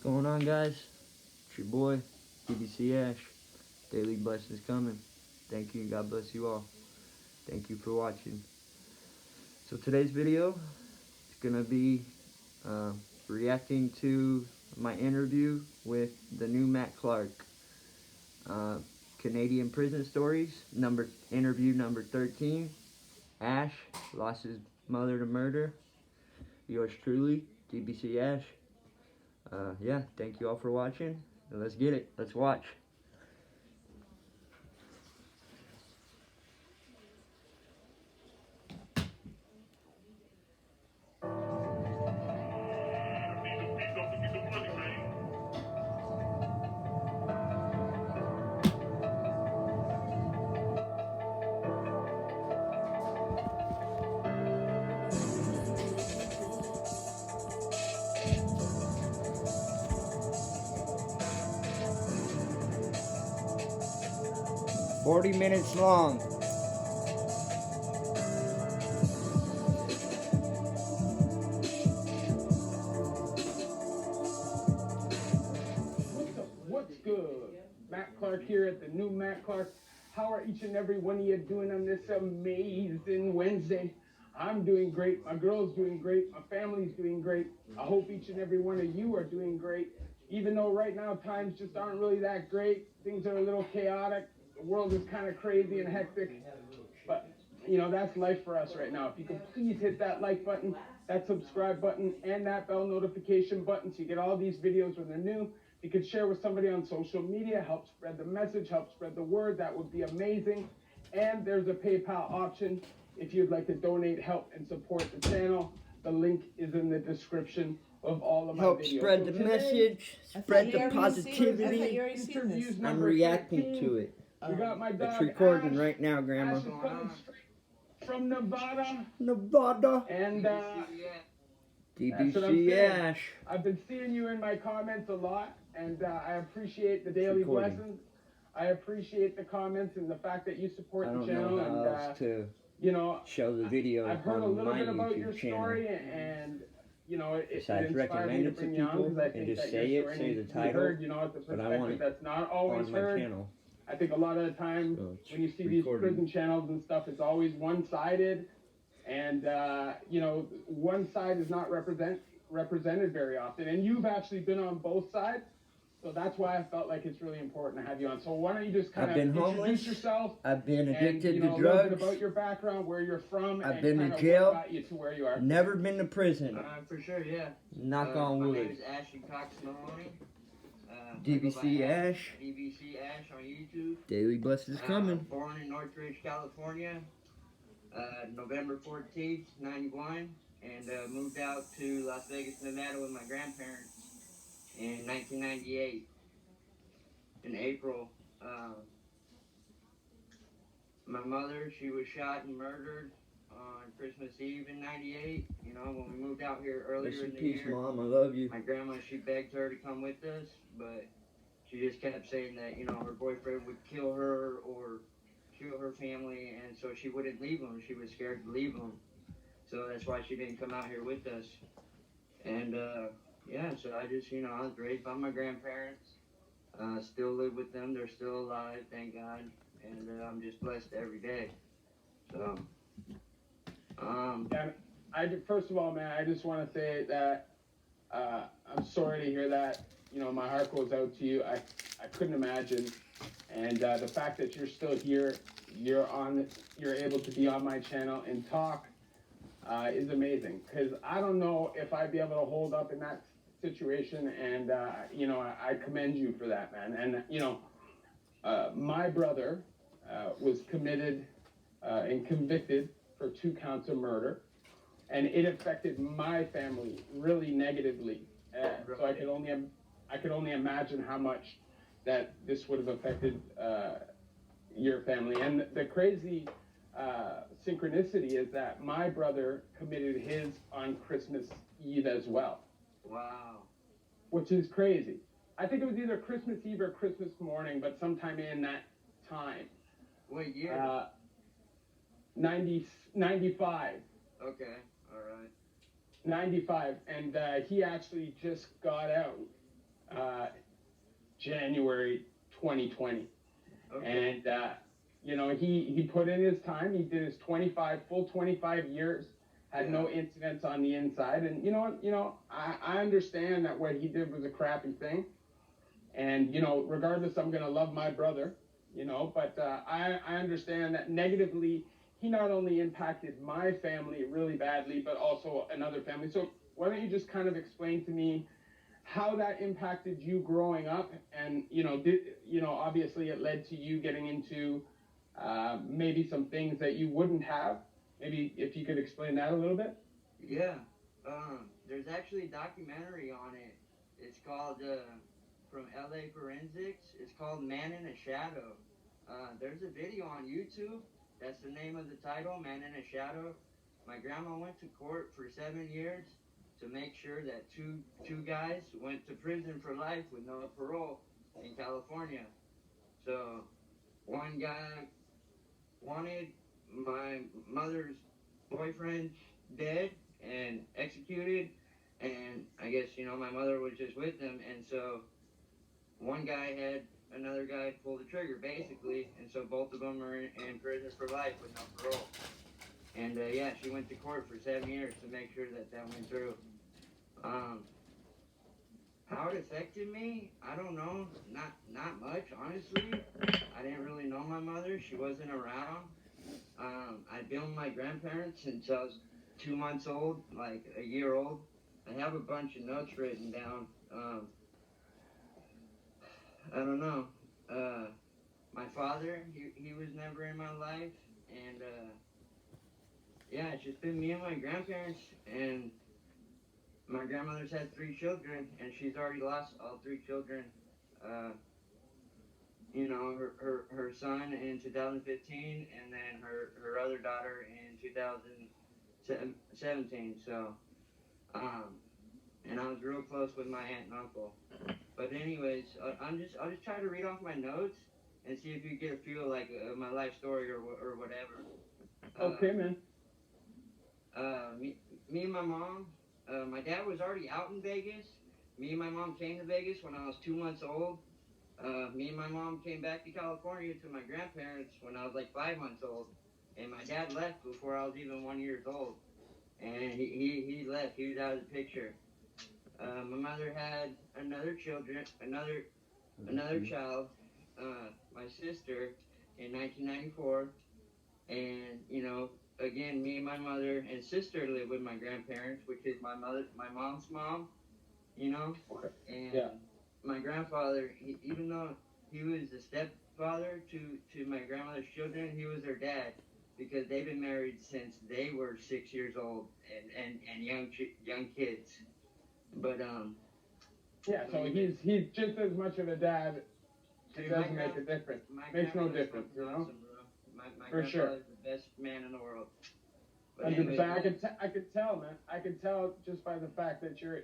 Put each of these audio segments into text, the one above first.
What's going on, guys? It's your boy, DBC.ASH. Daily blessings coming. Thank you. God bless you all. Thank you for watching. So today's video is going to be reacting to my interview with TheNewMattClark. Canadian prison stories, interview number 13. Ash lost his mother to murder. Yours truly, DBC.ASH. Yeah, thank you all for watching. Let's get it. Let's watch. "40 minutes long." What's good? Matt Clark here at the new Matt Clark. How are each and every one of you doing on this amazing Wednesday? I'm doing great. My girl's doing great. My family's doing great. I hope each and every one of you are doing great. Even though right now times just aren't really that great. Things are a little chaotic. The world is kind of crazy and hectic. But, you know, that's life for us right now. If you could please hit that like button, that subscribe button, and that bell notification button so you get all these videos when they're new. You could share with somebody on social media, help spread the message, help spread the word. That would be amazing. And there's a PayPal option if you'd like to donate, help, and support the channel. The link is in the description of all of my Help videos. spread the message, spread the positivity. I'm reacting 13. to it. We got my dog It's recording Ash. right now, Grandma. Ash is coming straight from Nevada. Nevada. And DBC.ASH. I've been seeing you in my comments a lot, and I appreciate the daily blessings. I appreciate the comments and the fact that you support the channel. I don't know how else to show the video I've heard a on little my bit about your YouTube channel. story, and you know, it Besides inspired me to recommend it to bring you on people because I and think just that say your it, story say the needs to be title, heard, you know, it's a but I want perspective it that's not always on my heard. channel. I think a lot of the time when you see these prison channels and stuff, it's always one-sided, and you know, one side is not represented very often. And you've actually been on both sides, so that's why I felt like it's really important to have you on. So why don't you just kind of introduce yourself? I've been addicted and, to a drugs. little bit about your background, where you're from, I've and been kind to of jail. what got you to where you are. Never been to prison. For sure, yeah. Knock on wood. My name is Ashley Cox Mahoney. DBC.ASH. DBC.ASH on YouTube. Daily blessings coming. Born in Northridge, California, November 14th, 91, and moved out to Las Vegas, Nevada with my grandparents in 1998. In April, my mother, she was shot and murdered on Christmas Eve in 98. You know, when we moved out here earlier in the year. Mom, I love you. My grandma, she begged her to come with us, but she just kept saying that, you know, her boyfriend would kill her or kill her family, and so she wouldn't leave them. She was scared to leave them. So that's why she didn't come out here with us. And, yeah, so I just, you know, I was raised by my grandparents. Still live with them. They're still alive, thank God. And I'm just blessed every day. So, yeah, first of all, man, I just want to say that I'm sorry to hear that. You know, my heart goes out to you. I couldn't imagine. And the fact that you're still here, you're able to be on my channel and talk is amazing. Because I don't know if I'd be able to hold up in that situation. And, you know, I commend you for that, man. And, you know, my brother was committed and convicted for 2 counts of murder. And it affected my family really negatively. So I could only imagine how much that this would have affected your family. And the crazy synchronicity is that my brother committed his on Christmas Eve as well. wow. Which is crazy. I think it was either Christmas Eve or Christmas morning, but sometime in that time. What year? 95. Okay, all right. 95, and he actually just got out uh, January 2020. Okay. And he put in his time. He did his 25 years, had no incidents on the inside. And I understand that what he did was a crappy thing. And regardless, I'm gonna love my brother. But I understand that negatively, he not only impacted my family really badly, but also another family. So why don't you just kind of explain to me how that impacted you growing up, and obviously it led to you getting into maybe some things that you wouldn't have. Maybe if you could explain that a little bit. Yeah. There's actually a documentary on it. It's called from LA Forensics. It's called Man in a Shadow. There's a video on YouTube. That's the name of the title, Man in a Shadow. My grandma went to court for 7 years to make sure that two guys went to prison for life with no parole in California. So one guy wanted my mother's boyfriend dead and executed, and I guess my mother was just with them, and so one guy had another guy pull the trigger basically, and so both of them are in prison for life with no parole. And yeah, she went to court for 7 years to make sure that went through. Um, how it affected me, I don't know. Not much, honestly. I didn't really know my mother. She wasn't around. I'd been with my grandparents since I was 2 months old, like a year old. I have a bunch of notes written down. I don't know. My father, he was never in my life, and yeah, it's just been me and my grandparents, and my grandmother's had 3 children, and she's already lost all 3 children. Uh, her son in 2015, and then her other daughter in 2017. So, and I was real close with my aunt and uncle. But anyways, I'll just try to read off my notes and see if you get a feel like my life story or whatever. Okay, man. Me and my mom. My dad was already out in Vegas. Me and my mom came to Vegas when I was 2 months old. Me and my mom came back to California to my grandparents when I was like 5 months old, and my dad left before I was even 1 year old, and he left. He was out of the picture. My mother had another child, my sister, in 1994, and again, me and my mother and sister lived with my grandparents, which is my mom's mom, Okay. and Yeah. my grandfather, even though he was the stepfather to my grandmother's children, he was their dad because they've been married since they were 6 years old and young kids. But Yeah. So he's just as much of a dad. It dude, doesn't make a difference. my Makes no grandfather's difference, fucking awesome, bro. My For sure. grandfather's the best man in the world. But 100%. anyways, I could tell, man. I could tell just by the fact that you're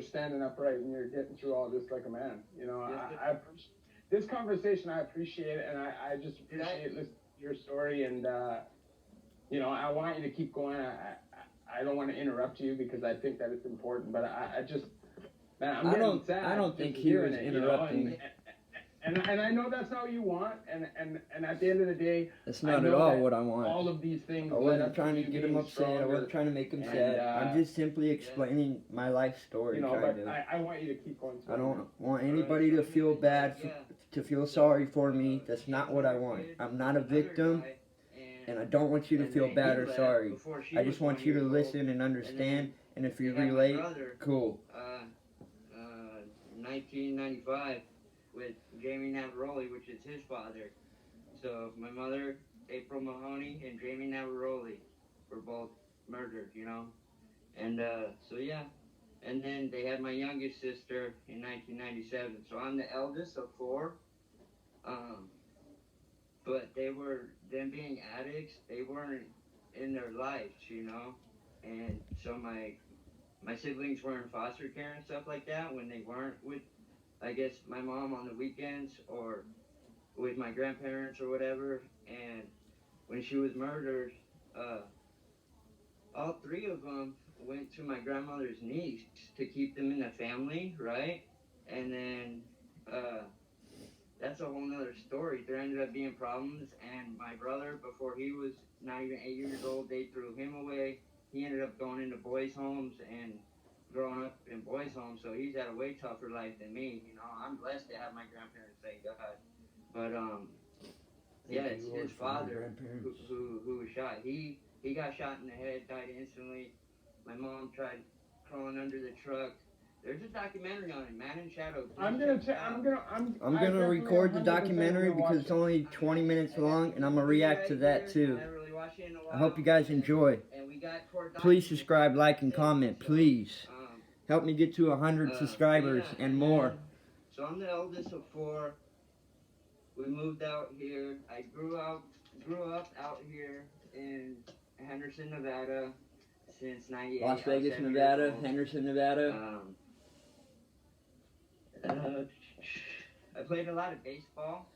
standing upright and you're getting through all this like a man. I appreciate this conversation. I appreciate it, and I just appreciate listening to your story. And I want you to keep going. I don't want to interrupt you because I think that it's important, but I just, man, I'm getting sad. I don't think he was interrupting. And I know that's not what you want, and at the end of the day, that's not at all what I want. All of these things. I wasn't trying to get him upset. I wasn't trying to make him sad. I'm just simply explaining my life story. But I want you to keep going. I don't want anybody to feel bad, to feel sorry for me. That's not what I want. I'm not a victim, and I don't want you to feel bad or sorry. I just want you to listen and understand, and if you relate, cool. 1995 with Jamie Navaroli, which is his father. So my mother, April Mahoney, and Jamie Navaroli were both murdered, And so yeah. And then they had my youngest sister in 1997. So I'm the eldest of 4. But them being addicts, they weren't in their lives, And so my siblings were in foster care and stuff like that when they weren't with, I guess, my mom on the weekends or with my grandparents or whatever. And when she was murdered, all 3 of them went to my grandmother's niece to keep them in the family, right? And then that's a whole nother story. There ended up being problems, and my brother, before he was not even 8 years old, they threw him away. He ended up going into boys' homes and growing up in boys' homes, so he's had a way tougher life than me. You know, I'm blessed to have my grandparents, thank God. But yeah, it's his father who was shot. He got shot in the head, died instantly. My mom tried crawling under the truck. There's a documentary on it, Man in Shadow. I'm gonna record the documentary because it's only 20 minutes long, and I'm gonna react to that too. I hope you guys enjoy. Please subscribe, like, and comment. Please help me get to 100 subscribers and more. So I'm the eldest of 4. We moved out here. I grew up out here in Henderson, Nevada, since '98. Las Vegas, Nevada, Henderson, Nevada. I played a lot of baseball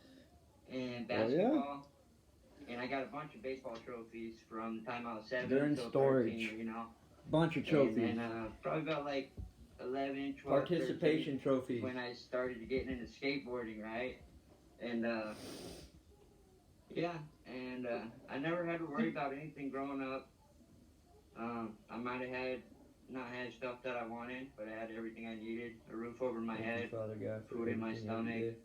and basketball, and I got a bunch of baseball trophies from the time I was 7 They're in till storage. 13, you know. Bunch of trophies. And probably about like 11, 12, participation 13, trophies. when I started getting into skateboarding, right? And I never had to worry about anything growing up. I might have not had stuff that I wanted, but I had everything I needed: a roof over my head, Father God, food in my stomach,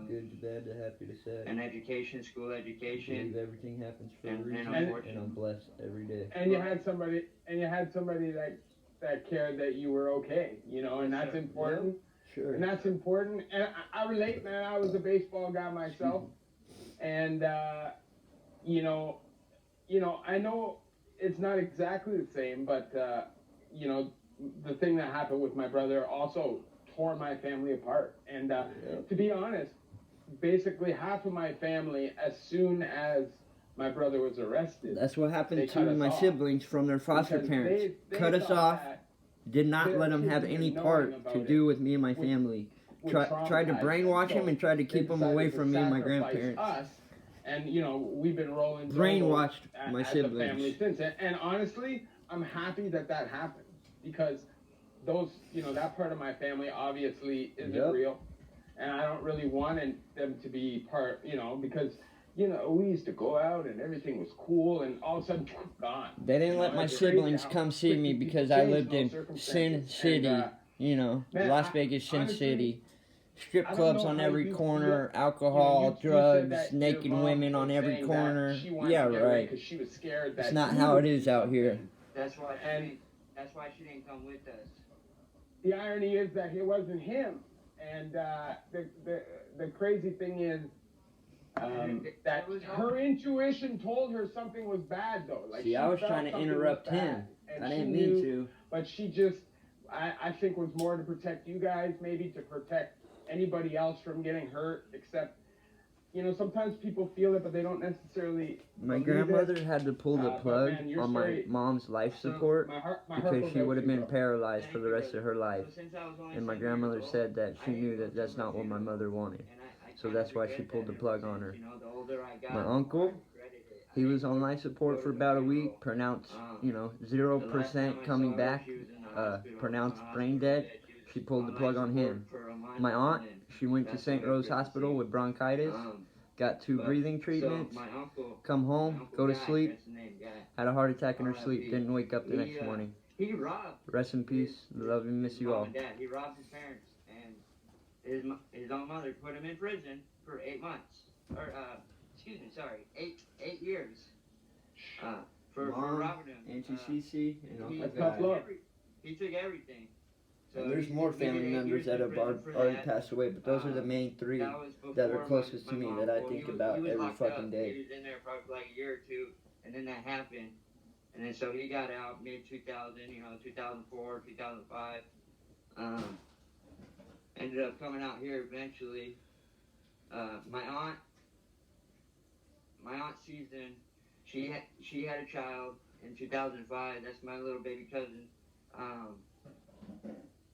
good to bad to happy to sad. an education, school education. Believe everything happens for a And reason, and I'm blessed every day. And you had somebody that cared that you were okay, you know, and that's important. Sure. And that's important. And I relate, man. I was a baseball guy myself, and you know, I know it's not exactly the same, but you know, the thing that happened with my brother also tore my family apart. And to be honest, basically half of my family, as soon as my brother was arrested, That's what happened to my siblings from their foster Because parents. they Cut us thought off. that Did not their let them kids have even any knowing part about to it do with me and my family. would Tried to traumatize brainwash them. them and tried to keep them away from me and my grandparents. Us, and you know, we've been rolling Brainwashed my as a siblings. family since. And honestly, I'm happy that happened, because those, you know, that part of my family obviously isn't real, and I don't really want them to be part, you know, because, you know, we used to go out and everything was cool, and all of a sudden, gone. They didn't let my siblings come see me because I lived in Sin City, you know, Las Vegas, Sin City. Strip clubs on every corner, alcohol, drugs, naked women on every corner. Yeah, right. It's not how it is out here. That's why she didn't come with us. The irony is that it wasn't him, and the crazy thing is that her intuition told her something was bad, though. Like, see, I was trying to interrupt him. I didn't mean to. But she just, I think, was more to protect you guys, maybe to protect anybody else from getting hurt, except, you know, sometimes people feel it, but they don't necessarily. My grandmother had to pull the plug on my mom's life support because she would have been paralyzed for the rest of her life. And my grandmother said that she knew that that's not what my mother wanted. So that's why she pulled the plug on her. My uncle, he was on life support for about a week, pronounced, you know, 0% coming back, pronounced brain dead. She pulled the plug on him. My aunt, she went to St. Rose Hospital with bronchitis, got 2 breathing treatments, come home, go to sleep, had a heart attack in her sleep, didn't wake up the next morning. Rest in peace, love and miss you all. He robbed his parents, and his own mother put him in prison for 8 months, or 8 years, for robbing him. Auntie Cece, you know, he took everything. So there's more family members that have already passed away, but those are the main 3 that are closest to me that I think about every fucking day. He was in there probably like a year or 2, and then that happened. And then so he got out mid-2000, you know, 2004, 2005. Ended up coming out here eventually. My aunt Susan, she had a child in 2005. That's my little baby cousin.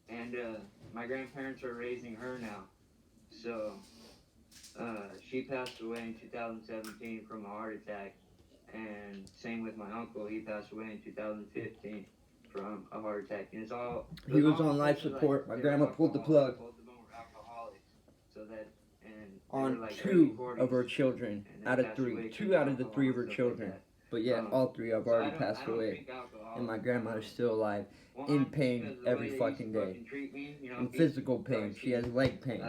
And my grandparents are raising her now. So she passed away in 2017 from a heart attack. And same with my uncle, he passed away in 2015 from a heart attack, and it's all. He was on life support. My grandma pulled the plug. Both of them were alcoholics, so that and they On were like 2 early of her 40s, children and they out of passed 3. away 2 from out of the 3 of her alcohol and stuff children. like that. But yet, all 3 have So already passed I don't away. drink alcohol. And my grandmother's still alive. One, In pain because of the every way they fucking used to day. fucking treat me, you know, In beat- physical pain. She has leg pain.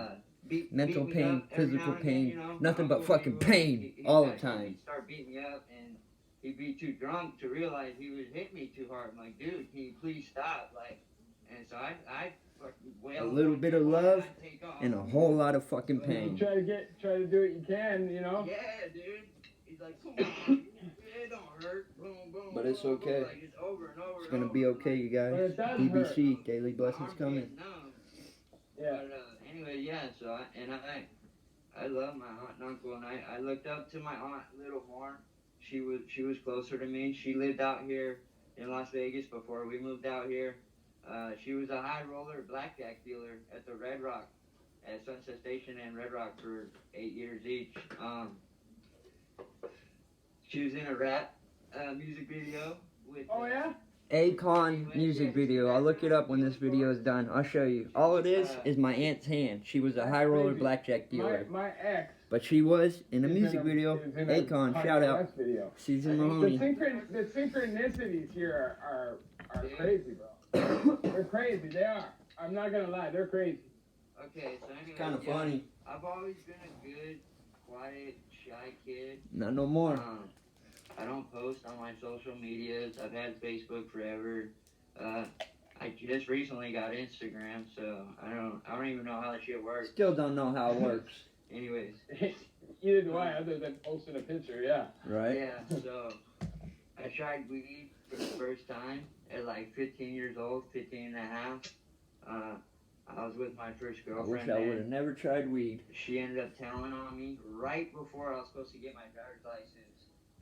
Mental beat me pain, up every physical now and pain, again, you know. nothing My but uncle, fucking he pain he all the got- time. He'd start beating me up, and he'd be too drunk to realize he was hitting me too hard. I'm like, dude, can you please stop? Like, and so I fucking wail A little bit of love and a whole lot of fucking You pain. try to do what you can, you know. Yeah, dude. He's like, come on, it don't hurt. Boom, boom. But it's boom, boom. okay. Like, it's over and over. It's and gonna over. be I'm okay, like, you But guys. it does DBC, hurt. daily my blessings arm's coming. getting numb. Yeah. But anyway, yeah. So I love my aunt and uncle, and I looked up to my aunt a little more. She was closer to me. She lived out here in Las Vegas before we moved out here. She was a high roller blackjack dealer at the Red Rock, at Sunset Station and Red Rock for 8 years each. She was in a rap music video with. Oh yeah. Akon music video. I'll look it up when this video is done. I'll show you. All it is my aunt's hand. She was a high roller blackjack dealer. My ex. But she was in a is music video. is in a Akon, Kanye shout out. West video. Susan The, Mahoney. the synchronicities here are crazy, bro. They're crazy. They are. I'm not gonna lie. They're crazy. Okay, so anyway, It's kind of yeah, funny. I've always been a good, quiet, shy kid. Not no more. I don't post on my social medias. I've had Facebook forever. I just recently got Instagram, so I don't even know how that shit works. Still don't know how it works. Anyways. Either do I, other than posting a picture. Yeah. Right? Yeah, so I tried weed for the first time at like 15 years old, 15 and a half. I was with my first I girlfriend. wish I would then. have never tried weed. She ended up telling on me right before I was supposed to get my driver's license.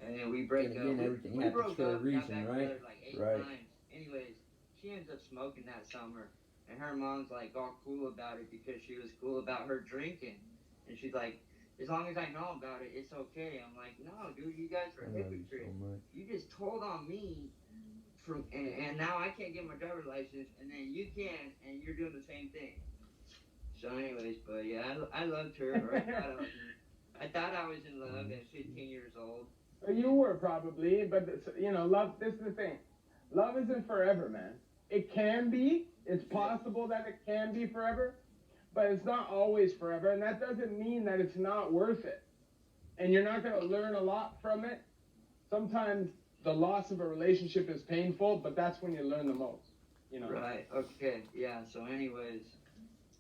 And then we break Then again, up. everything We happens broke for a up, reason, got back right? together like 8 Right. times. Anyways, she ends up smoking that summer. And her mom's like all cool about it because she was cool about her drinking. And she's like, as long as I know about it, it's okay. I'm like, no, dude, you guys are I love you so hypocrites. much. You just told on me. And now I can't get my driver's license, and then you can, and you're doing the same thing. So, anyways, but yeah, I loved her. Or I thought I was in love at 15 years old. You were probably, but you know, love. This is the thing. Love isn't forever, man. It can be. It's possible that it can be forever, but it's not always forever, and that doesn't mean that it's not worth it. And you're not going to learn a lot from it. Sometimes the loss of a relationship is painful, but that's when you learn the most. You know. Right. Okay. Yeah. So, anyways,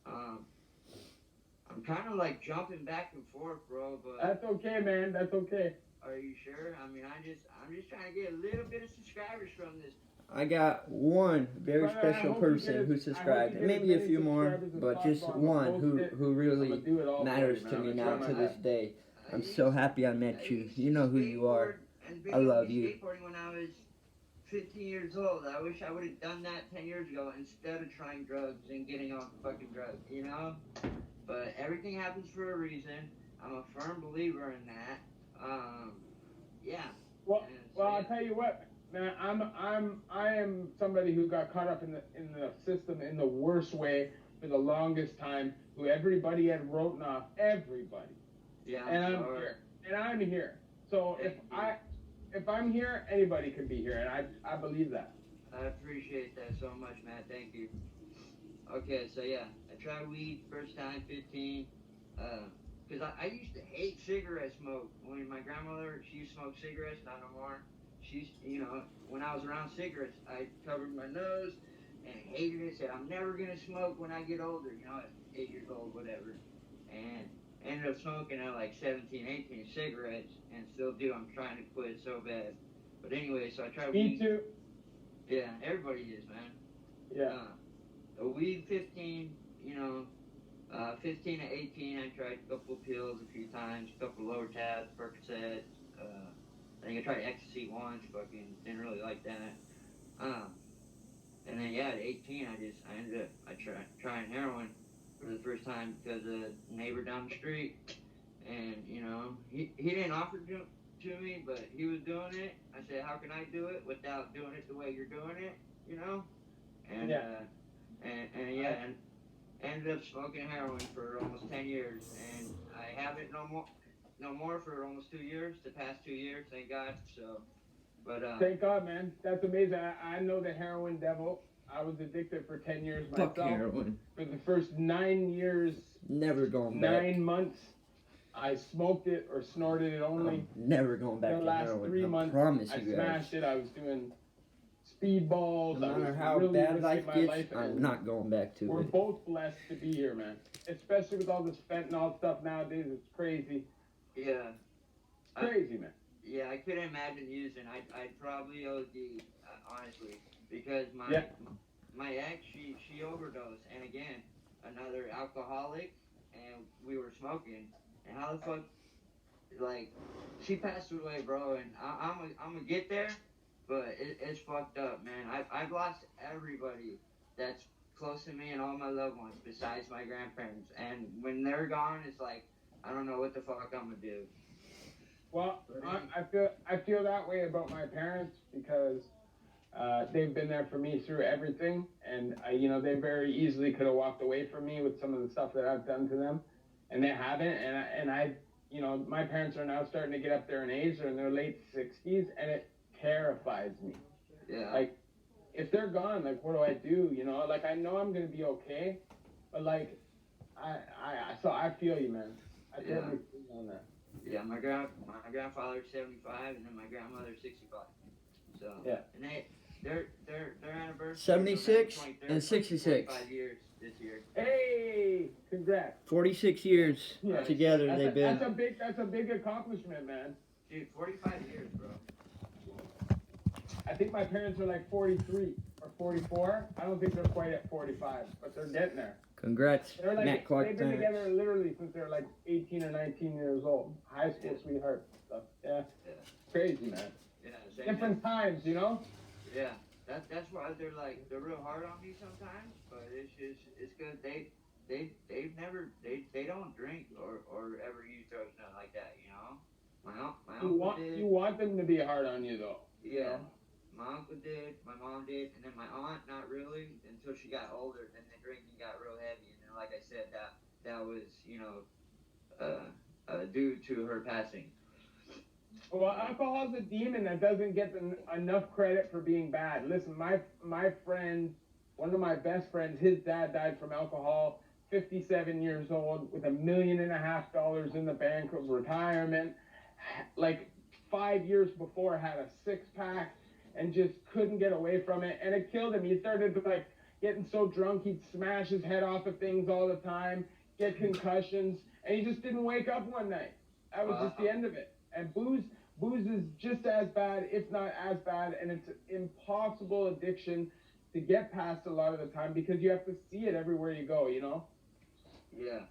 I'm kind of like jumping back and forth, bro. But That's okay, man. That's okay. are you sure? I mean, I'm just trying to get a little bit of subscribers from this. I got one very But I special hope you person get who as- I subscribed, hope and you get maybe as a many few more, subscribers as but just possible. I'm gonna one post it. who I'm really gonna do it all for matters you, to man. me I'm now gonna to try my this best. day. I'm so happy I met you. You know who you are. I love you. Skateboarding when I was 15 years old. I wish I would have done that 10 years ago instead of trying drugs and getting off fucking drugs, you know? But everything happens for a reason. I'm a firm believer in that. Yeah. Well, And so, I'll tell you what, man. I am somebody who got caught up in the system in the worst way for the longest time. Who everybody had written off. Everybody. yeah, And I'm sorry. here. And I'm here. So if I'm here, anybody can be here, and I believe that. I appreciate that so much, man. Thank you. Okay, so yeah, I tried weed first time, 15. Because I used to hate cigarette smoke. When my grandmother, she used to smoke cigarettes, not no more. She's, you know, when I was around cigarettes, I covered my nose and hated it. Said, I'm never going to smoke when I get older, you know, at 8 years old, whatever. And ended up smoking at like 17, 18 cigarettes, and still do. I'm trying to quit so bad. But anyway, so I tried Me weed. too. Yeah, everybody is, man. Yeah. A weed 15, you know, 15 to 18, I tried a couple pills a few times, a couple lower tabs, Percocet. I think I tried ecstasy once, fucking didn't really like that. And then yeah, at 18, I ended up trying heroin for the first time because a neighbor down the street, and you know, he didn't offer to me, but he was doing it. I said, how can I do it without doing it the way you're doing it? You know? And Yeah. and yeah, and ended up smoking heroin for almost 10 years, and I haven't no more for almost 2 years. The past 2 years, thank God. So, but Thank God, man. That's amazing. I know the heroin devil. I was addicted for 10 years Fuck myself. heroin. For the first 9 years, Never going back. 9 months, I smoked it or snorted it only. I'm never going back The to last heroin. 3 I months, promise I you guys. smashed it. I was doing speedballs. No I was matter how really bad life risking my gets, life. I'm and not going back to We're it. both blessed to be here, man. Especially with all this fentanyl stuff nowadays. It's crazy. yeah, It's crazy, man. yeah, I couldn't imagine using. I'd probably OD, honestly, because Yeah. my ex, she overdosed, and again, another alcoholic, and we were smoking, and how the fuck, like, she passed away, bro, and I'm gonna get there, but it's fucked up, man. I've lost everybody that's close to me and all my loved ones besides my grandparents, and when they're gone, it's like I don't know what the fuck I'm gonna do. Well, I feel that way about my parents because they've been there for me through everything, and they very easily could have walked away from me with some of the stuff that I've done to them, and they haven't. And my parents are now starting to get up there in age; they're in their late 60s, and it terrifies me. Yeah. Like, if they're gone, like, what do I do? Like, I know I'm gonna be okay, but like, so I feel you, man. I totally feel you on that. Yeah, my grandfather's 75, and then my grandmother's 65. So Yeah. and their anniversary. 76 is November 23rd, and 66. 25 years this year. Hey, congrats. 46 years Yeah. together they've been. That's a big accomplishment, man. Dude, 45 years, bro. I think my parents are like 43 or 44. I don't think they're quite at 45, but they're getting there. Congrats, They're like, Matt Clark. they've been together literally since they're like 18 or 19 years old. High school sweethearts and stuff. Yeah. Crazy, man. Yeah, same Different times, Yeah, that's why they're real hard on me sometimes, but it's good. They don't drink or ever use drugs, nothing like that. My uncle did. You want them to be hard on you, though. Yeah. My uncle did, my mom did, and then my aunt not really until she got older. Then the drinking got real heavy, and then like I said, that was due to her passing. Well, alcohol's a demon that doesn't get enough credit for being bad. Listen, my friend, one of my best friends, his dad died from alcohol, 57 years old, with $1.5 million in the bank of retirement. Like 5 years before, had a 6-pack and just couldn't get away from it, and it killed him. He started like getting so drunk he'd smash his head off of things all the time, get concussions, and he just didn't wake up one night. That was just the end of it. And booze is just as bad, if not as bad, and it's an impossible addiction to get past a lot of the time because you have to see it everywhere you go, Yeah.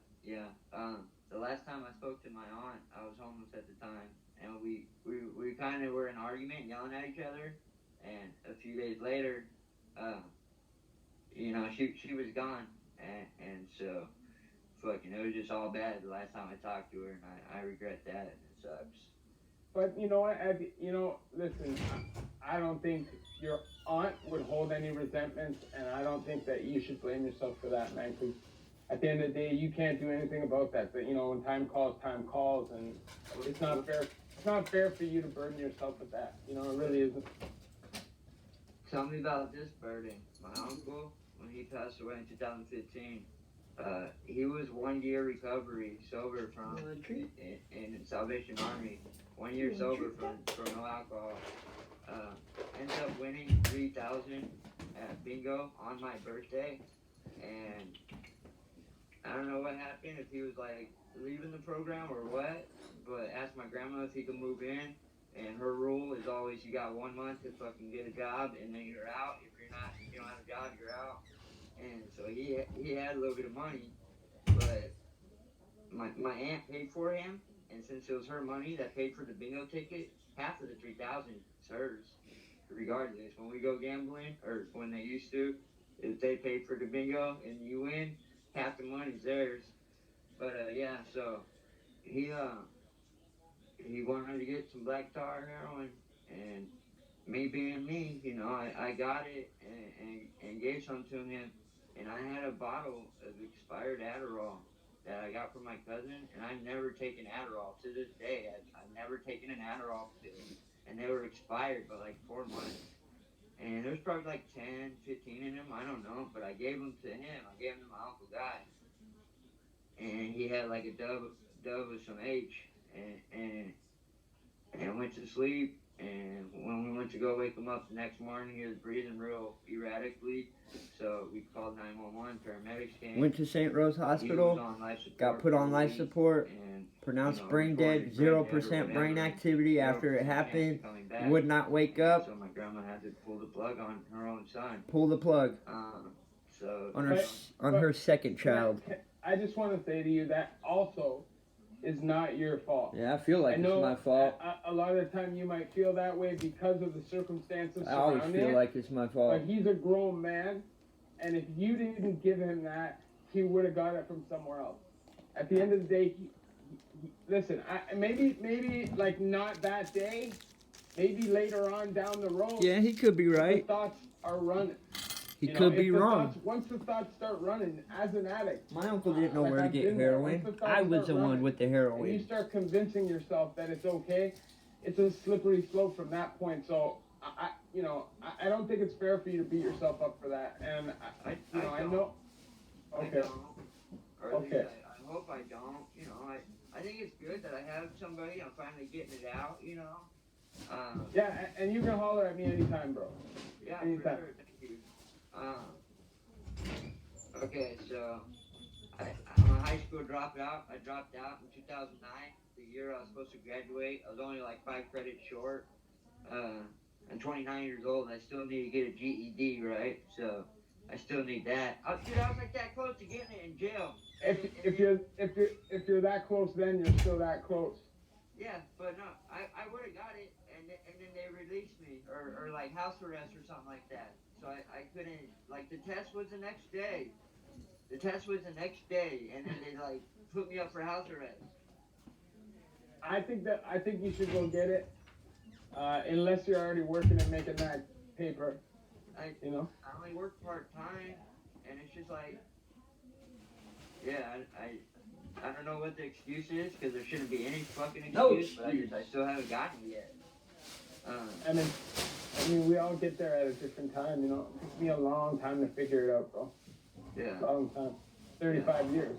The last time I spoke to my aunt, I was homeless at the time, and we kind of were in an argument, yelling at each other, and a few days later, she was gone, and so, fucking, it was just all bad the last time I talked to her, and I regret that, and it sucks. But you know what, listen, I don't think your aunt would hold any resentments, and I don't think that you should blame yourself for that, man, because at the end of the day, you can't do anything about that. But, when time calls, and it's not fair. It's not fair for you to burden yourself with that. It really isn't. Tell me about this burden. My uncle, when he passed away in 2015, he was 1 year recovery sober from in Salvation Army. 1 year sober from no alcohol. Ended up winning 3,000 at bingo on my birthday, and I don't know what happened, if he was like leaving the program or what, but asked my grandma if he could move in, and her rule is always you got 1 month to fucking get a job, and then you're out. If you don't have a job, you're out. And so he had a little bit of money, but my aunt paid for him, and since it was her money that paid for the bingo ticket, half of the 3,000 is hers, regardless. When we go gambling, or when they used to, if they paid for the bingo and you win, half the money's theirs. But so he he wanted to get some black tar heroin, and me being me, you know, I got it and gave some to him, and I had a bottle of expired Adderall that I got from my cousin, and I've never taken Adderall to this day. I've never taken an Adderall pill, and they were expired by like 4 months. And there's probably like 10, 15 in them, I don't know, but I gave them to him. I gave them to my Uncle Guy, and he had like a dove with some H, and went to sleep. And when we went to go wake him up the next morning, he was breathing real erratically. So we called 911. Paramedics came. Went to St. Rose He was Hospital, on life support got put for on a life week, support, and, pronounced you know, brain dead, reported brain dead or 0% brain whatever, activity after it 0% chance happened, of coming back. would not wake And up, so my grandma had to pull the plug on her own son. pull the plug So on her But- her second child. I just want to say to you that also is not your fault. Yeah, I feel like I know it's my fault. A lot of the time you might feel that way because of the circumstances I always surrounding feel it. like it's my fault. But he's a grown man, and if you didn't give him that, he would have got it from somewhere else. At the end of the day, listen. Maybe like not that day, maybe later on down the road. Yeah, he could be right. The thoughts are running. He You know, could if be the wrong. thoughts- once the thoughts start running, as an addict, My uncle didn't know like where to I've get been there. heroin. Once the thoughts I was start the one running, with the and you heroin. start convincing yourself that it's okay, it's a slippery slope from that point. So I don't think it's fair for you to beat yourself up for that. And I know. I Okay. don't. Or at least Okay. I hope I don't. You know, I think it's good that I have somebody. I'm finally getting it out. You know. Yeah, and you can holler at me anytime, bro. Yeah, Anytime. for sure. Thank you. Okay, so I'm a high school dropout. I dropped out in 2009, the year I was supposed to graduate. I was only like 5 credits short. I'm 29 years old, and I still need to get a GED, right? So I still need that. Dude, I was like that close to getting it in jail. If you're that close, then you're still that close. Yeah, but no, I would have got it, and then they released me, or like house arrest or something like that. So I couldn't, like, the test was the next day. The test was the next day, and then they, like, put me up for house arrest. I think you should go get it, unless you're already working and making that paper. I only work part-time, and it's just like, yeah, I don't know what the excuse is, because there shouldn't be any fucking excuse, No but excuse. I still haven't gotten it yet. I mean, we all get there at a different time, you know. It took me a long time to figure it out, bro. Yeah. A long time. 35 years,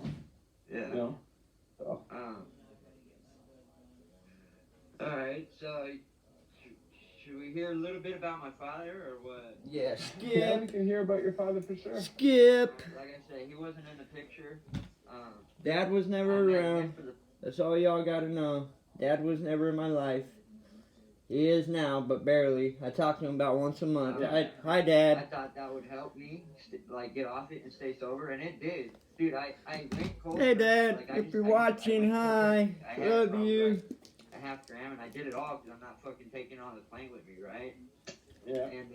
Yeah. you know. So. Alright, so should we hear a little bit about my father, or what? Yeah, Yeah, we skip. can hear about your father for sure. Skip. Like I said, he wasn't in the picture. Dad was never I met him around. for the- That's all y'all gotta know. Dad was never in my life. He is now, but barely. I talk to him about once a month. Yeah. Hi, I Dad. thought that would help me, like, get off it and stay sober, and it did. Dude, I went cold. Hey, Dad. Like, If you're watching, hi. I had Love probably, you. like, a half gram, and I did it all because I'm not fucking taking on the plane with me, right? Yeah. And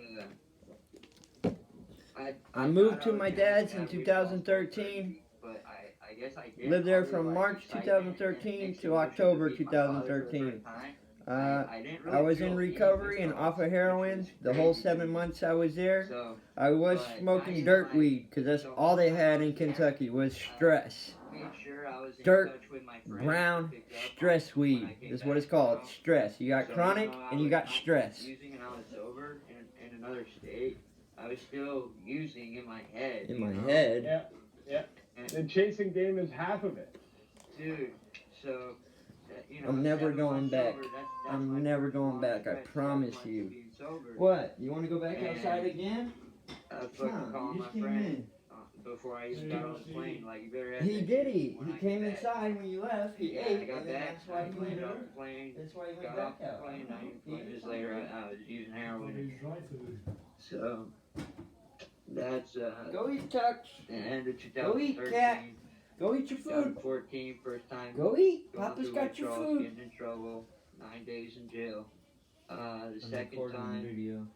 I moved thought to I was my gonna dad's have in weed off 2013. But I guess I did. Lived there Probably, from like, March excitement 2013 and to emotion October beat my father for the 2013. first time. I didn't really was feel in any recovery and withdrawals, off of which heroin was the whole crazy. 7 months I was there. So, I was but I smoking didn't dirt like- weed because that's so all they all had I in was Kentucky was stress. made sure I was in Dirt, touch with my friends Brown to pick up on stress when I weed. came That's back, what it's called. you know? Stress. You got So, chronic even though I and you was got not stress. Using and I was sober in another state, I was still using in my head. In you my know? head. Yeah. And, The chasing game is half of it. dude, so I'm never 7 going months back. sober, that's I'm my never first going long back, I stretch, 7 promise months you. of being sober. What? You want to go back And- outside again? I was fucking No, calling you my just came friend in. before I even got on the plane. Like, you better have He that did shit eat. when He I came get back. inside when you left. He Yeah, ate, I got and then back. that's why I he cleaned went off out. the plane. That's why he went Got off back the out. plane. 9 He ate years something. later, I was using heroin. So that's Go eat, Tuck. the end of Go eat, 2013. cat. Go eat your food. 2014, first time Go eat. going Papa's through got your withdrawals, food. getting in trouble, 9 days in jail. The second time, video.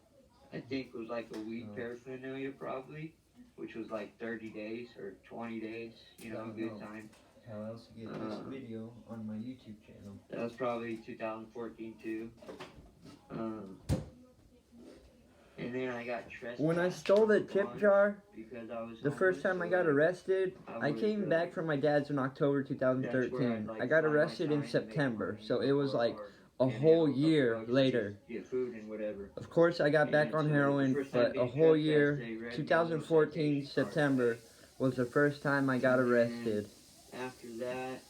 I think, was like a weed paraphernalia probably, which was like 30 days or 20 days, you know, a good time. how else to get this video on my YouTube channel. That was probably 2014 too. And then I got trespassed. When I stole the tip jar, because I was the first time I got arrested, I came back from my dad's in October 2013. I got arrested in September, so it was like a whole year later. Get food and whatever. Of course, I got back on heroin, but a whole year, 2014 September, was the first time I got arrested. After that,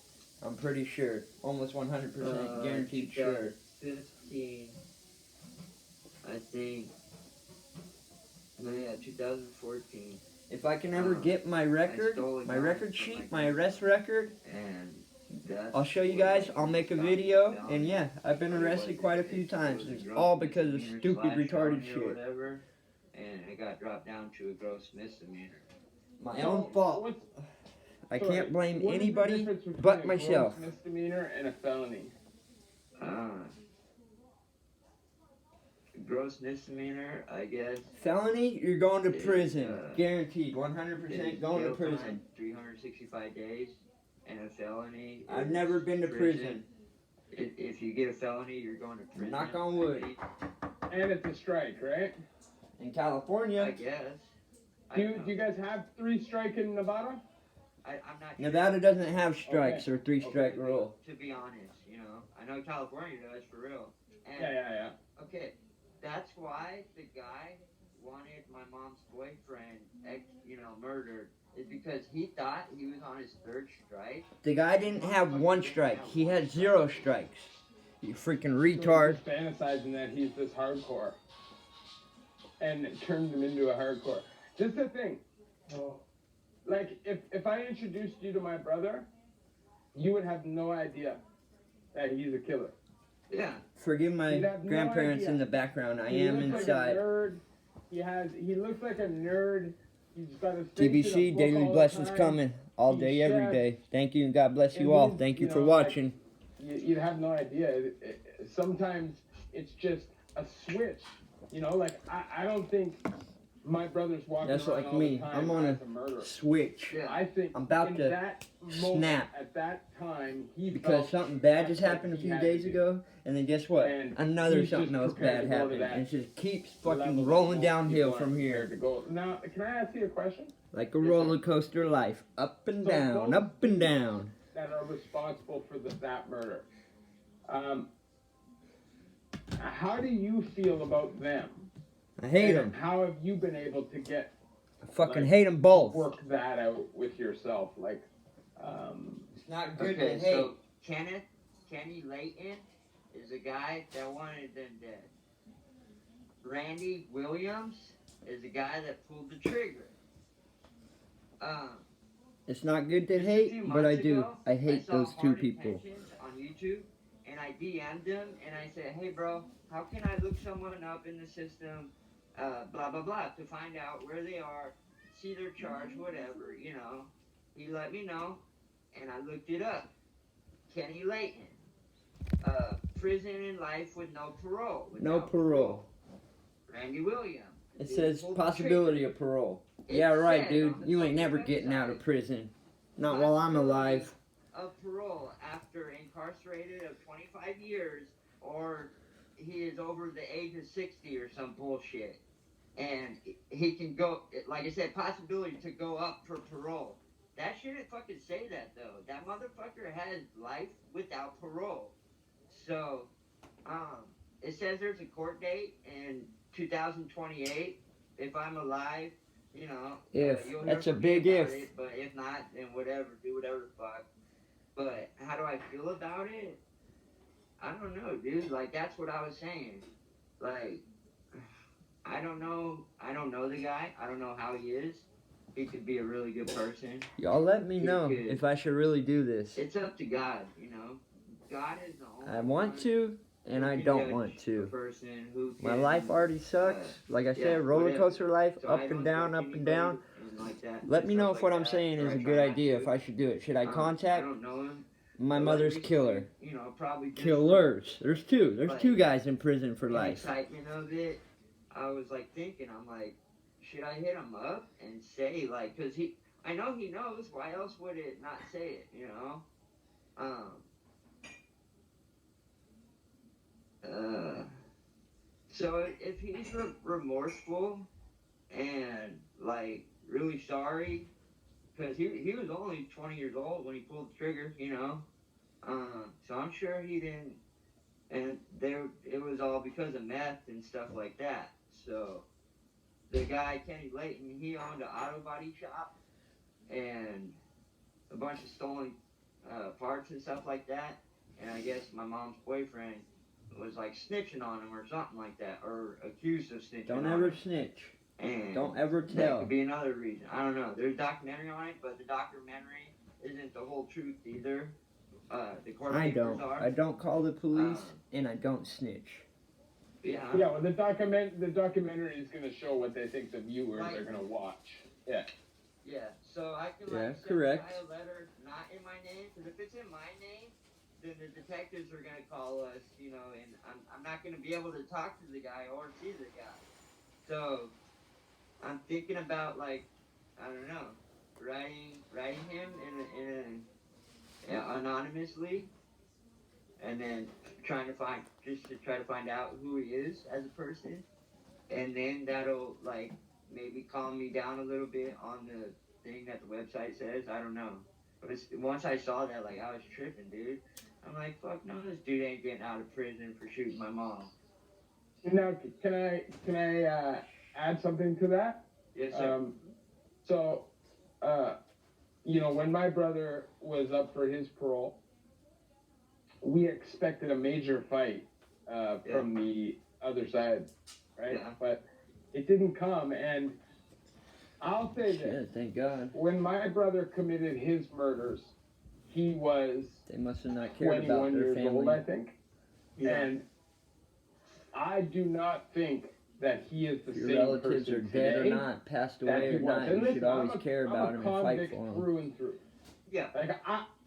I'm pretty sure, almost 100% guaranteed sure. 2015, I think. No, yeah, 2014. If I can ever get my record, my record sheet, my arrest record, and I'll show you guys. I'll make a video, and yeah, I've been arrested quite a few times. It's all because of stupid, retarded shit. Whatever, and it got dropped down to a gross misdemeanor. My own fault. I can't blame anybody but myself. Gross misdemeanor and a felony. Gross misdemeanor, I guess. Felony, you're going to prison. Guaranteed. 100% going to prison. 365 days. And a felony. I've never been to prison. If you get a felony, you're going to prison. Knock on wood. And it's a strike, right? In California. I guess. Do you guys have 3 strike in Nevada? I'm not sure. Nevada doesn't have strikes or 3-strike rule. To be honest, you know. I know California does, for real. And, Yeah. Okay, that's why the guy wanted my mom's boyfriend, murdered. Is because he thought he was on his 3rd strike. The guy didn't have 1 strike. He had 0 strikes. You freaking retard. So he's fantasizing that he's this hardcore. And it turned him into a hardcore. Just the thing. Like, if I introduced you to my brother, you would have no idea that he's a killer. Yeah. Forgive my grandparents in the background. I am inside. Like a nerd. He looks like a nerd. He's got a DBC, daily blessings coming. All day, every day. Thank you and God bless you all. Thank you for watching. You'd have no idea. Sometimes it's just a switch. You know, like, I don't think my brother's walking That's around like all me. the time I'm on as a murderer. switch. Yeah. I think I'm about in to that moment, snap. at that time, he Because felt something bad just that's what happened a he few had to days do. ago, and then guess what? And Another he's something just else prepared bad to go to happened. that And it just keeps level fucking that rolling most downhill people from aren't here. prepared to go. Now, can I ask you a question? Like a roller coaster life. Up and down, up and down. That are responsible for that murder. How do you feel about them? I hate them. How have you been able to get I fucking hate them both. work that out with yourself? Like, It's not good Okay, to hate. so Kenny Layton is a guy that wanted them dead. Randy Williams is a guy that pulled the trigger. It's not good to Just a hate, few but I months do. ago, I hate saw those two Hard people. Intentions on YouTube, and I DM'd him, and I said, hey, bro, how can I look someone up in the system, blah, blah, blah, to find out where they are, see their charge, whatever, you know. He let me know, and I looked it up. Kenny Layton, prison and life with no parole. No parole. Randy Williams. It dude says pulled the possibility trigger. of parole. It Yeah, right, said dude. on the You ain't never fucking getting out of website, prison. Not while I'm alive. Of parole after incarcerated of 25 years, or he is over the age of 60 or some bullshit. And he can go, like I said, possibility to go up for parole. That shouldn't fucking say that, though. That motherfucker has life without parole. So, it says there's a court date in 2028. If I'm alive, you know. If. You'll hear That's a from me big about if. it, but if not, then whatever. Do whatever the fuck. But how do I feel about it? I don't know, dude. Like, that's what I was saying. Like, I don't know. I don't know the guy. I don't know how he is. He could be a really good person. Y'all let me know if I should really do this. It's up to God, you know. God is the only I want one to, and who I can don't judge want a to. person who My can, life already sucks. Like I yeah, said, roller whatever. coaster life, So up I and don't down, judge up and anybody down. and like that, Let and me stuff know if like what I'm that, saying or is I a try good not idea, to. if I should do it. Should I I contact don't know him. my But mother's recently, killer? You know, probably just Killers. There's two. There's Like, 2 guys in prison for the life. excitement of it, I was like thinking, I'm like, should I hit him up and say, like, because I know he knows. Why else would it not say it? You know. Uh, so if he's remorseful and like really sorry, because he was only 20 years old when he pulled the trigger, you know. So I'm sure he didn't, and there it was all because of meth and stuff like that. So the guy Kenny Layton, he owned an auto body shop and a bunch of stolen parts and stuff like that. And I guess my mom's boyfriend was like snitching on him or something like that, or accused of snitching. Don't on ever him. snitch. And Don't ever that tell. could be another reason. I don't know. There's a documentary on it, but the documentary isn't the whole truth either. The court papers are. I don't call the police, and I don't snitch. Yeah, well, the documentary is going to show what they think the viewers are going to watch. Yeah. Yeah, so I can Yeah, send correct. the guy a letter not in my name, because if it's in my name, then the detectives are going to call us, you know, and I'm not going to be able to talk to the guy or see the guy. So I'm thinking about, like, I don't know, writing him anonymously, and then try to find out who he is as a person, and then that'll like maybe calm me down a little bit on the thing that the website says. I don't know, but once I saw that, like, I was tripping, dude. I'm like, fuck no, this dude ain't getting out of prison for shooting my mom. Now, can I add something to that? Yes, sir. So, you know, when my brother was up for his parole, we expected a major fight from the other side, right? Yeah. But it didn't come, and I'll say this. Yeah, thank God. When my brother committed his murders, he was They must have not cared about 21 their years family. old, I think. Yeah. And I do not think that he is the If your same relatives person are dead today or not, passed that away he or was. not, And you should listen, always care about them and fight for them. Through and through. Yeah. Like,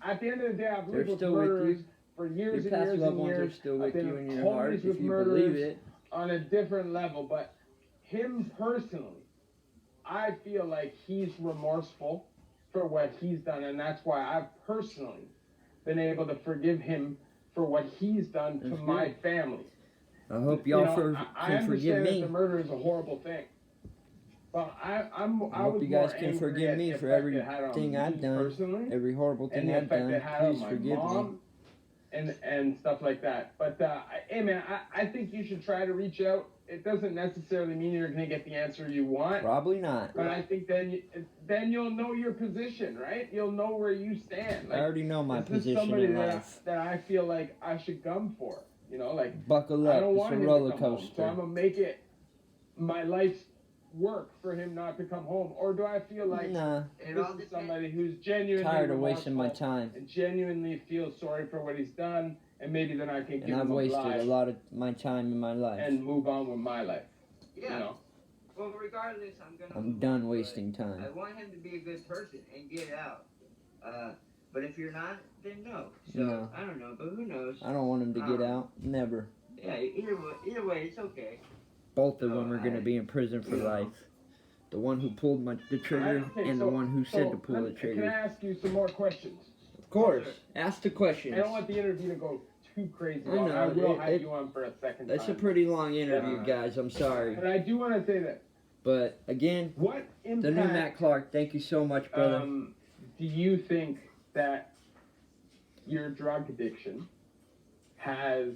at the end of the day, I've They're lived with still with murderers you. for years Your and past years loved and ones years. are still I've with been you in your homies heart, with if you believe murderers it. on a different level, but him personally, I feel like he's remorseful for what he's done, and that's why I've personally been able to forgive him for what he's done to my family. I hope y'all can forgive me. That the murder is a horrible thing, but I hope you guys can forgive me for everything I've done, personally, every horrible thing I've done. Please forgive me. And stuff like that. But hey man, I think you should try to reach out. It doesn't necessarily mean you're going to get the answer you want. Probably not. But I think then you'll know your position, right? You'll know where you stand. Like, I already know my is this position somebody in life. that I feel like I should gun for? You know, like, buckle I up. don't It's want a him roller to come home, coaster. so I'm gonna make it my life's work for him not to come home. Or do I feel like Nah, this is somebody who's genuinely tired of wasting my remorseful time. and genuinely feels sorry for what he's done, and maybe then I can give And I've him a wasted life a lot of my time in my life. and move on with my life. Yeah. You know? Well, regardless, I'm done wasting time. I want him to be a good person and get out. But if you're not, then no. So No. I don't know, but who knows? I don't want him to get out. Never. Yeah. Either way, it's okay. Both of them are going to be in prison for life. The one who pulled the trigger and the one who said to pull the trigger. Can I ask you some more questions? Of course. Ask the questions. I don't want the interview to go too crazy. I know, I will have you on for a second That's time. a pretty long interview, guys. I'm sorry. And I do want to say that. But again, what impact, the new Matt Clark. Thank you so much, brother. Do you think that your drug addiction has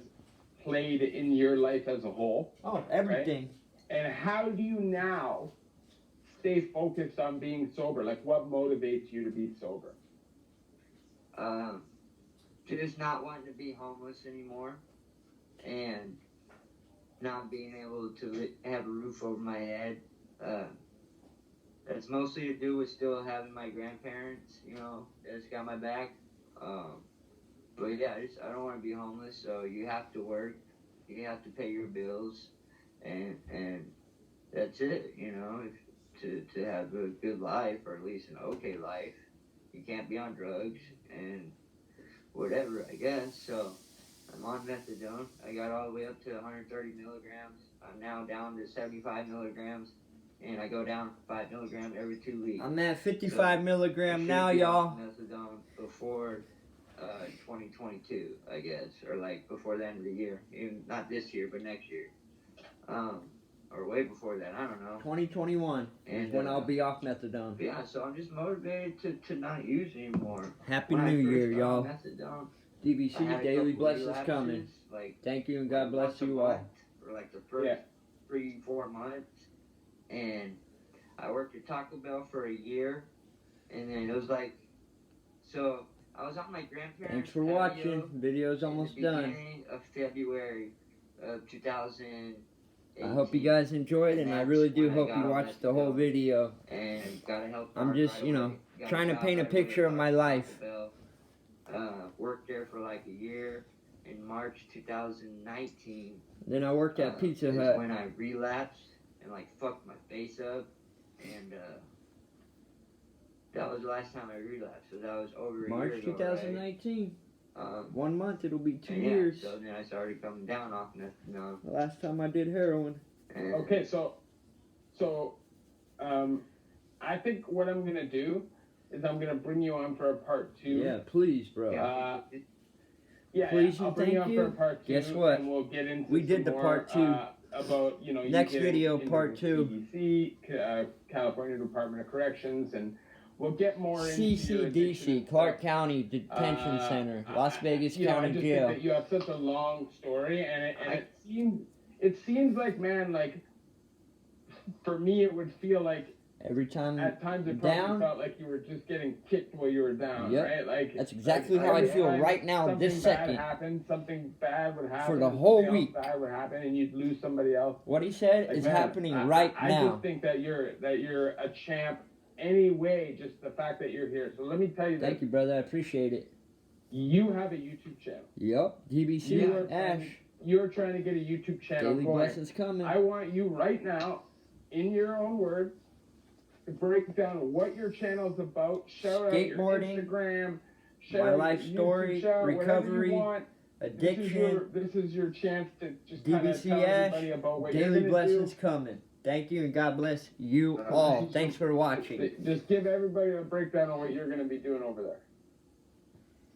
played in your life as a whole? Oh, everything. Right? And how do you now stay focused on being sober? Like, what motivates you to be sober? Just not wanting to be homeless anymore, and not being able to have a roof over my head. That's mostly to do with still having my grandparents, you know, that's got my back. But yeah, I don't want to be homeless, so you have to work, you have to pay your bills, and that's it, you know, to have a good life, or at least an okay life. You can't be on drugs and whatever, I guess. So I'm on methadone. I got all the way up to 130 milligrams. I'm now down to 75 milligrams. and I go down 5 milligrams every 2 weeks. I'm at 55 milligram now, y'all. Methadone before 2022, I guess, or like before the end of the year. Even not this year, but next year. Or way before that, I don't know. 2021 is when I'll be off methadone. Yeah, so I'm just motivated to not use anymore. Happy New Year, y'all. Methadone, DBC, daily blessings coming. Like, thank you and God bless you all. For like the first 3-4 months. And I worked at Taco Bell for a year. And then it was like, so I was on my grandparents' Thanks for watching. Video's almost done. Beginning of February of 2000. I hope you guys enjoyed, and I really do hope you watched the whole video. And got a health I'm just, you know, trying to paint a picture of my life. Worked there for like a year. In March 2019. Then I worked at Pizza Hut. When I relapsed and like fucked my face up, and that was the last time I relapsed. So that was over a March year ago. 2019. Right? 1 month, it'll be 2 years. So then I started coming down off methadone. The last time I did heroin. Okay, so I think what I'm gonna do is I'm gonna bring you on for a part 2. Yeah, please, bro. Please and I'll bring you on for a part 2. Guess what? And we'll get into we did the more, part 2. About, you know, next you video, part 2. DBC, California Department of Corrections, and we'll get more into CCDC, Clark County Detention Center, Las Vegas County I just Jail. think that you have such a long story, and it seems like, man, like for me it would feel like every time at times it probably felt like you were just getting kicked while you were down, right? Like that's exactly how I feel right now, this second. Something bad would happen for the whole week. Bad would happen, and you'd lose somebody else. What he said is happening right now. I just think that you're a champ anyway. Just the fact that you're here. So let me tell you. Thank you, brother. I appreciate it. You have a YouTube channel. Yep. DBC.ASH. You're trying to get a YouTube channel Daily going. blessings coming. I want you right now, in your own words, to break down what your channel's about. Shout out your Instagram. Shout my out life your story, YouTube, recovery, addiction. This is your chance to just kind of tell everybody about what daily you're blessings coming. Thank you and God bless you all. Thanks for watching. Just give everybody a breakdown on what you're going to be doing over there.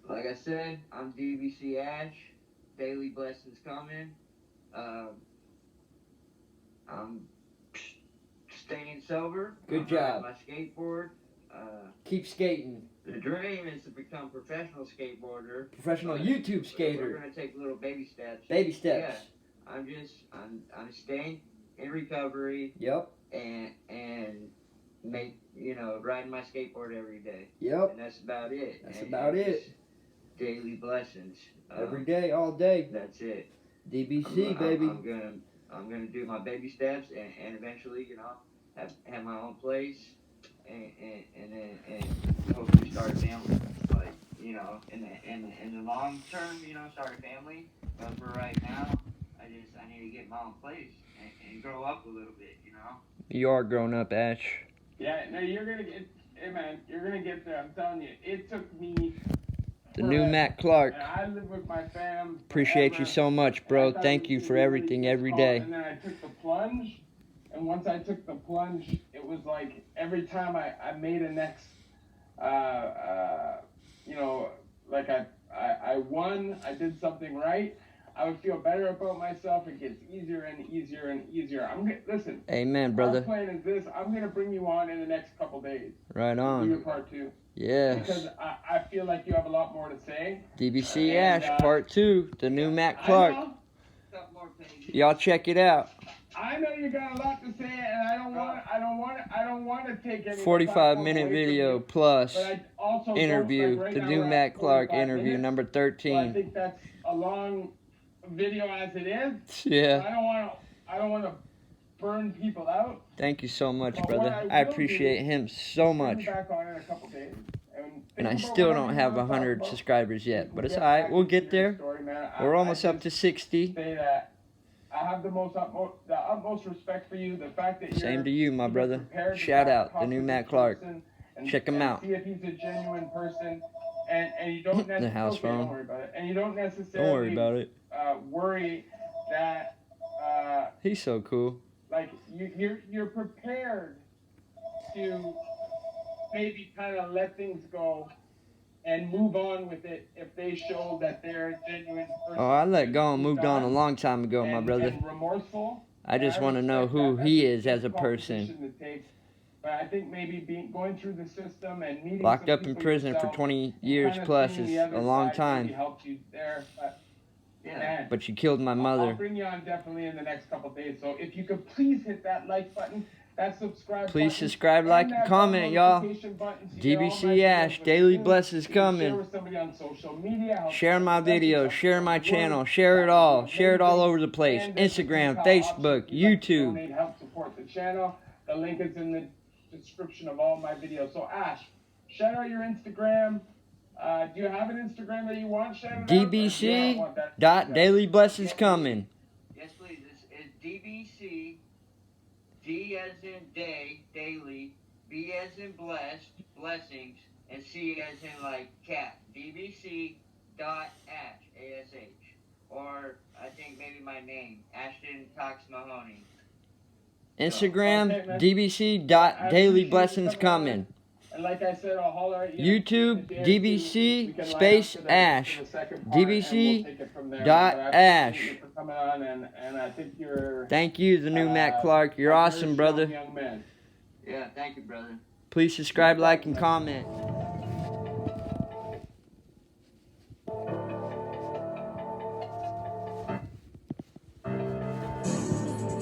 Like I said, I'm DBC.ASH. Daily blessings coming. I'm staying sober. Good job. My skateboard. Keep skating. The dream is to become professional skateboarder. Professional YouTube skater. We're gonna take little baby steps. Baby steps. Yeah, I'm staying in recovery. Yep. And make, you know, riding my skateboard every day. Yep. And that's about it. That's about it. Daily blessings. Every day, all day. That's it. DBC, baby. I'm gonna do my baby steps and eventually, you know, have my own place and hopefully start a family. Like, you know, in the long term, you know, start a family. But for right now, I need to get my own place and grow up a little bit, you know. You are grown up, Ash. Yeah, no, you're gonna get. Hey man, you're gonna get there. I'm telling you, it took me. TheNewMattClark. I live with my fam. Appreciate you so much, bro. Thank you for everything every day. And then I took the plunge, and once I took the plunge, it was like every time I made a next, you know, like I won, I did something right, I would feel better about myself. It gets easier and easier and easier. Listen. Amen, brother. Our plan is this. I'm gonna bring you on in the next couple days. Right on. Do your part 2. Yes. Because I feel like you have a lot more to say. DBC.ASH Part 2, TheNewMattClark. Y'all check it out. I know you got a lot to say, and I don't want to take any 45-minute video plus interview. Right TheNewMattClark interview number 13. So I think that's a long video as it is. Yeah. I don't want to burn people out. Thank you so much, brother. I appreciate him so much. Back on in a couple days. And I still don't have 100 subscribers yet, but it's alright. We'll get there. We're almost up to 60. I have the utmost respect for you. The fact that same to you, my brother. Shout out TheNewMattClark. Check him out. See if he's a genuine person, and you don't necessarily. The house phone. Don't worry about it. And you don't necessarily. Don't worry about it. Worry that. He's so cool. Like you're prepared to maybe kind of let things go and move on with it if they show that they're a genuine person. Oh, I let go and moved on a long time ago, my brother. And remorseful. I just want to know who he is as a person. To take. But I think maybe going through the system and meeting locked up in prison for 20 years plus is a long time. Helped you there, Yeah. But you killed my mother. I'll bring you on definitely in the next couple days. So if you could please hit that like button, that subscribe Please button, subscribe, like, and comment, y'all. DBC.ASH, daily blessings coming. Share with somebody on social media. Share my videos, share my channel, share it all over the place. Instagram, Facebook, YouTube. Help support the channel. The link is in the description of all my videos. So Ash, shout out your Instagram. Do you have an Instagram that you want? Shout out. DBC.dailyblessings coming. Yes, please. It's DBC. D as in day, daily, B as in blessed, blessings, and C as in like cat. DBC.ASH, A-S-H. Or I think maybe my name, Ashton Cox Mahoney. Instagram, DBC.dailyblessings coming. And like I said, I'll holler at you. YouTube, DBC_ASH. DBC.ASH. Thank you, TheNewMattClark. You're awesome, brother. Yeah, thank you, brother. Please subscribe, like, and comment.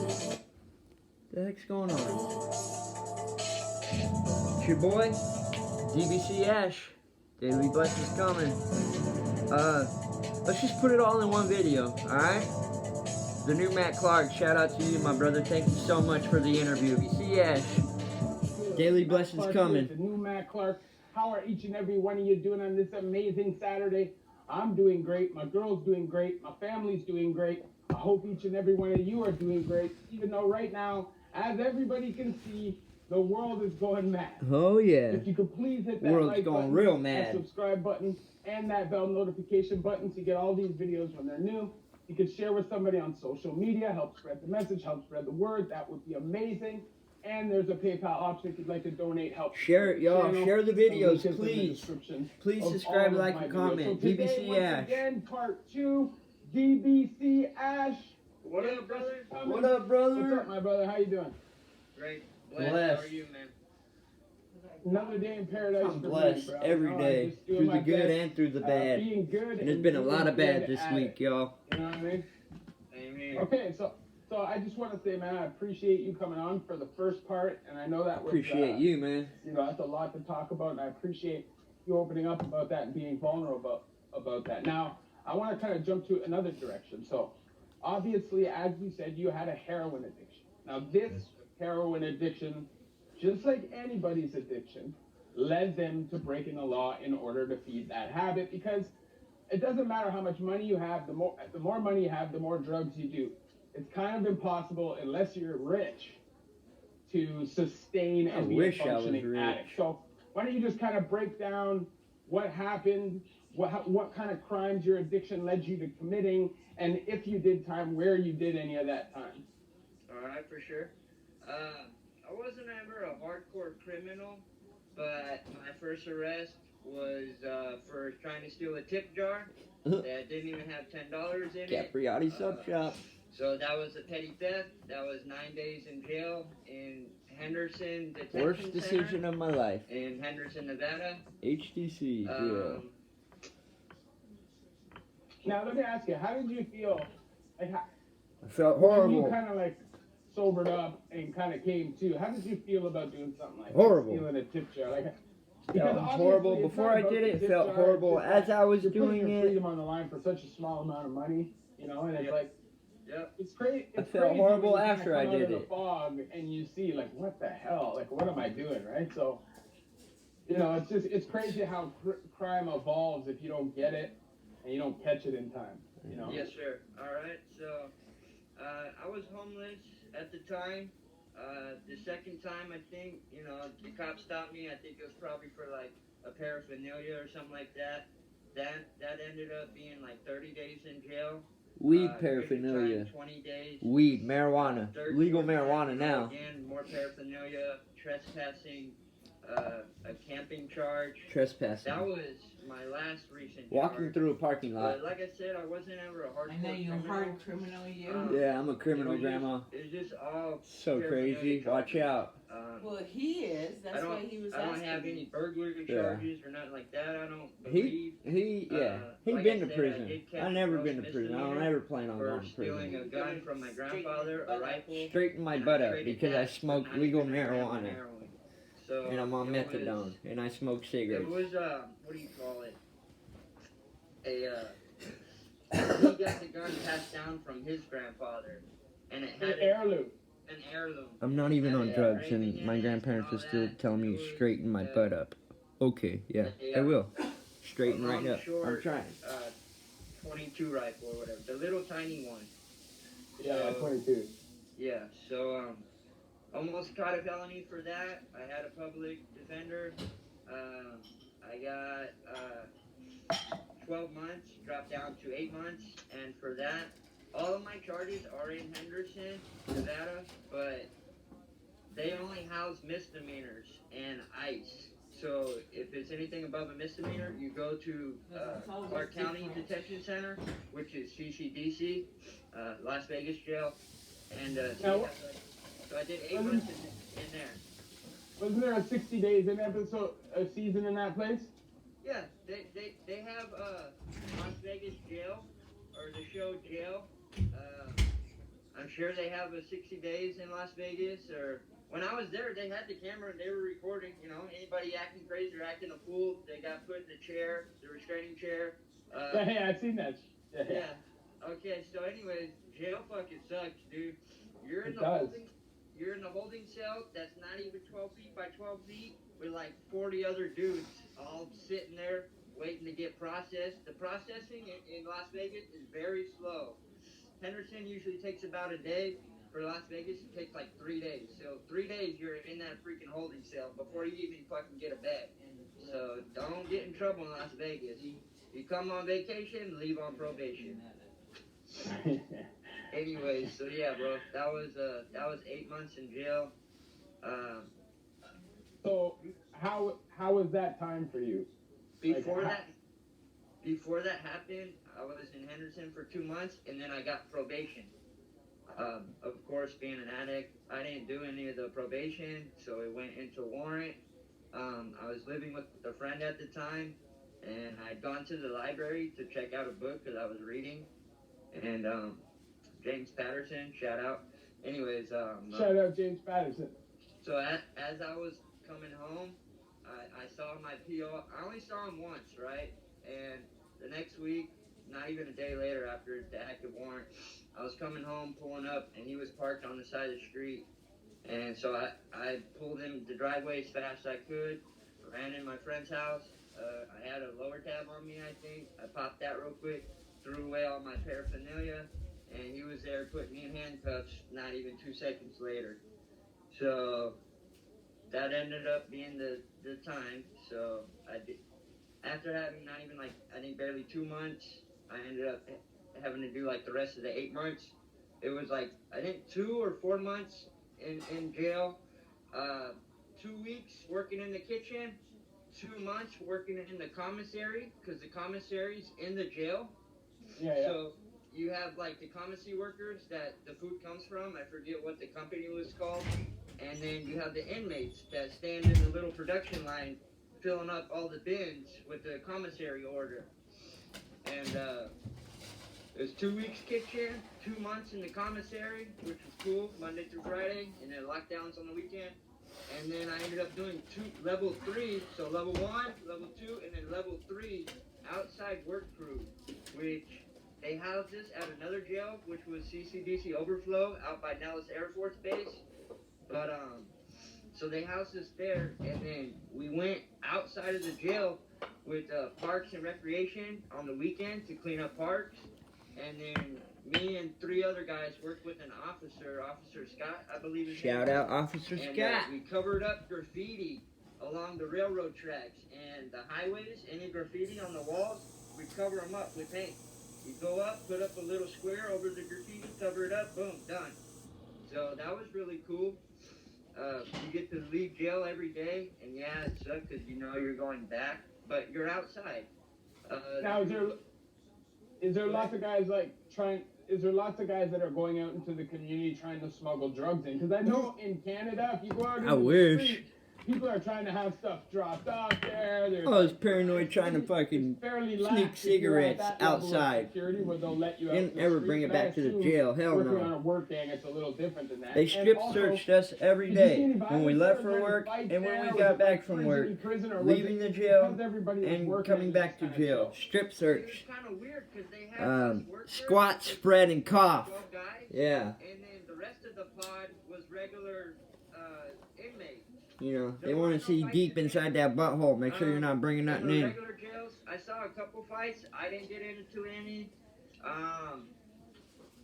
What the heck's going on? It's your boy, DBC.ASH. Daily blessings coming. Let's just put it all in one video, alright? TheNewMattClark, shout out to you, my brother. Thank you so much for the interview. DBC.ASH. Daily blessings coming. TheNewMattClark. How are each and every one of you doing on this amazing Saturday? I'm doing great. My girl's doing great. My family's doing great. I hope each and every one of you are doing great. Even though right now, as everybody can see, the world is going mad. Oh yeah. If you could please hit that World's like going button, real mad. that subscribe button, and that bell notification button to get all these videos when they're new. You could share with somebody on social media, help spread the message, help spread the word. That would be amazing. And there's a PayPal option if you'd like to donate, help. Share it, y'all. Share the videos, please. Please Of subscribe, all of like, my and videos. comment. So today, DBC.ASH. once again, part 2, DBC.ASH. What up, brother? What up, brother? What's up, my brother? How you doing? Great. Blessed. Blessed. How are you, man? Another day in paradise. I'm for blessed me, bro. every I'm day, just doing through my the good best, and through the bad. being good, And there's been a lot of bad good this at week, it. y'all. You know what I mean? Amen. Okay, so I just want to say, man, I appreciate you coming on for the first part, and I know that was, Appreciate you, man. You know, that's a lot to talk about, and I appreciate you opening up about that and being vulnerable about that. Now, I want to kind of jump to another direction. So, obviously, as you said, you had a heroin addiction. Now, this heroin addiction, just like anybody's addiction, led them to breaking the law in order to feed that habit, because it doesn't matter how much money you have, the more money you have, the more drugs you do. It's kind of impossible, unless you're rich, to sustain and be a functioning addict. So why don't you just kind of break down what happened, what kind of crimes your addiction led you to committing, and if you did time, where you did any of that time. All right, for sure. I wasn't ever a hardcore criminal, but my first arrest was for trying to steal a tip jar that didn't even have $10 in it. Capriati Sub Shop. So that was a petty theft. That was 9 days in jail in Henderson Detention Worst decision Center of my life. in Henderson, Nevada. HDC, yeah. Now let me ask you, how did you feel? Like, I felt when horrible. you kind of like sobered up and kind of came to, how did you feel about doing something like Horrible. stealing a tip jar? Like, Felt horrible. Before I did it, it felt horrible. As I was doing your it, freedom on the line for such a small amount of money, you know, and it's like, Yep. it's crazy. I felt horrible after I did The it. fog, and you see, like, what the hell? Like, what am I doing, right? So, you know, it's crazy how crime evolves if you don't get it and you don't catch it in time. You know. Yes, sir. All right. So, I was homeless at the time. The second time, I think, you know, the cops stopped me. I think it was probably for like a paraphernalia or something like that. That ended up being like 30 days in jail. Weed Good paraphernalia. time, 20 days. Weed, marijuana. Third, Legal fourth time, marijuana now. Again, more paraphernalia, trespassing, a camping charge. Trespassing. That was my last recent Walking charge. through a parking lot. But like I said, I wasn't ever a hardcore I know you're a criminal. hard criminal, you. Yeah, I'm a criminal, Grandma. It's just all So crazy. Watch out. Well, he is. That's why he was I don't asking have any you. burglary Yeah. charges or nothing like that. I don't believe. He Like been I to said, prison. I did catch I never gross been to prison. I don't misdemeanor ever plan on for going to stealing prison. a gun from my grandfather, a rifle. Straighten my and butt I up traded because I that for smoke 90 legal grams of marijuana. heroin. So And I'm on it methadone. was- And I smoke It cigarettes. was what do you call it? He got the gun passed down from his grandfather, and it had An heirloom. an heirloom. I'm not even on Yeah, drugs, right, and yeah, my and grandparents all are still that. telling me It was, to straighten my butt up. Okay, yeah, Yeah. I will. Straighten Long right up. short, I'm trying. 22 rifle or whatever, the little tiny one. Yeah, So- 22. Yeah, so almost caught a felony for that. I had a public defender. I got 12 months, dropped down to 8 months, and for that, all of my charges are in Henderson, Nevada, but they only house misdemeanors and ICE. So if it's anything above a misdemeanor, you go to Clark County Detention Center, which is CCDC, Las Vegas jail, and Now, so I did 8 months in there. Wasn't there a 60 days in episode, a season in that place? Yeah, they have Las Vegas jail, or the show jail. I'm sure they have a 60 days in Las Vegas, or when I was there, they had the camera and they were recording, you know, anybody acting crazy or acting a fool, they got put in the chair, the restraining chair. Yeah, I've seen that. Yeah. Okay, so anyways, jail fucking sucks, dude. You're in It the does. holding cell that's not even 12 feet by 12 feet with like 40 other dudes all sitting there waiting to get processed. The processing in Las Vegas is very slow. Henderson usually takes about a day. For Las Vegas, it takes like 3 days. So 3 days you're in that freaking holding cell before you even fucking get a bed. So don't get in trouble in Las Vegas. You come on vacation, leave on probation. Anyways, so yeah, bro, that was 8 months in jail. So how was that time for you? Before that happened, I was in Henderson for 2 months, and then I got probation. Of course, being an addict, I didn't do any of the probation, so it went into warrant. I was living with a friend at the time, and I'd gone to the library to check out a book because I was reading, and James Patterson, shout out. Anyways, Shout out James Patterson. so as I was coming home, I saw my PO. I only saw him once, right? And the next week, not even a day later after the active warrant, I was coming home, pulling up, and he was parked on the side of the street. And so I pulled in the driveway as fast as I could, ran in my friend's house. I had a lower tab on me, I think. I popped that real quick, threw away all my paraphernalia, and he was there putting me in handcuffs not even 2 seconds later. So that ended up being the time. So I did, after having not even like, I think barely 2 months, I ended up having to do like the rest of the 8 months. It was like, I think 2 or 4 months in jail, 2 weeks working in the kitchen, 2 months working in the commissary, because the commissary's in the jail. Yeah. So you have like the commissary workers that the food comes from. I forget what the company was called. And then you have the inmates that stand in the little production line filling up all the bins with the commissary order. And it was 2 weeks kitchen, 2 months in the commissary, which was cool, Monday through Friday, and then lockdowns on the weekend. And then I ended up doing level 3, so level 1, level 2, and then level 3 outside work crew, which they housed us at another jail, which was CCDC Overflow out by Nellis Air Force Base. But so they housed us there, and then we went outside of the jail with Parks and Recreation on the weekend to clean up parks. And then me and 3 other guys worked with an officer, Officer Scott, I believe his name. Shout out Officer And, Scott. we covered up graffiti along the railroad tracks and the highways. Any graffiti on the walls, we cover them up with paint. You go up, put up a little square over the graffiti, cover it up, boom, done. So that was really cool. You get to leave jail every day, and yeah, it sucks because you know you're going back, but you're outside. Now, is there lots of guys like trying? Is there lots of guys that are going out into the community trying to smuggle drugs in? Because I know in Canada, if you go out into the street, people are trying to have stuff dropped off there. I was paranoid trying to fucking sneak cigarettes outside. Didn't ever bring it back to the jail. Hell Working on no. a work gang, it's a little different than that. They strip searched us every day when we left for work and when we got back from work, leaving the jail and coming back to jail. Strip search. Squat, spread, and cough. Yeah. And then the rest of the pod was regular inmates. You know, they want to see deep inside that butthole. Make sure you're not bringing nothing in. Regular jails, I saw a couple fights. I didn't get into any.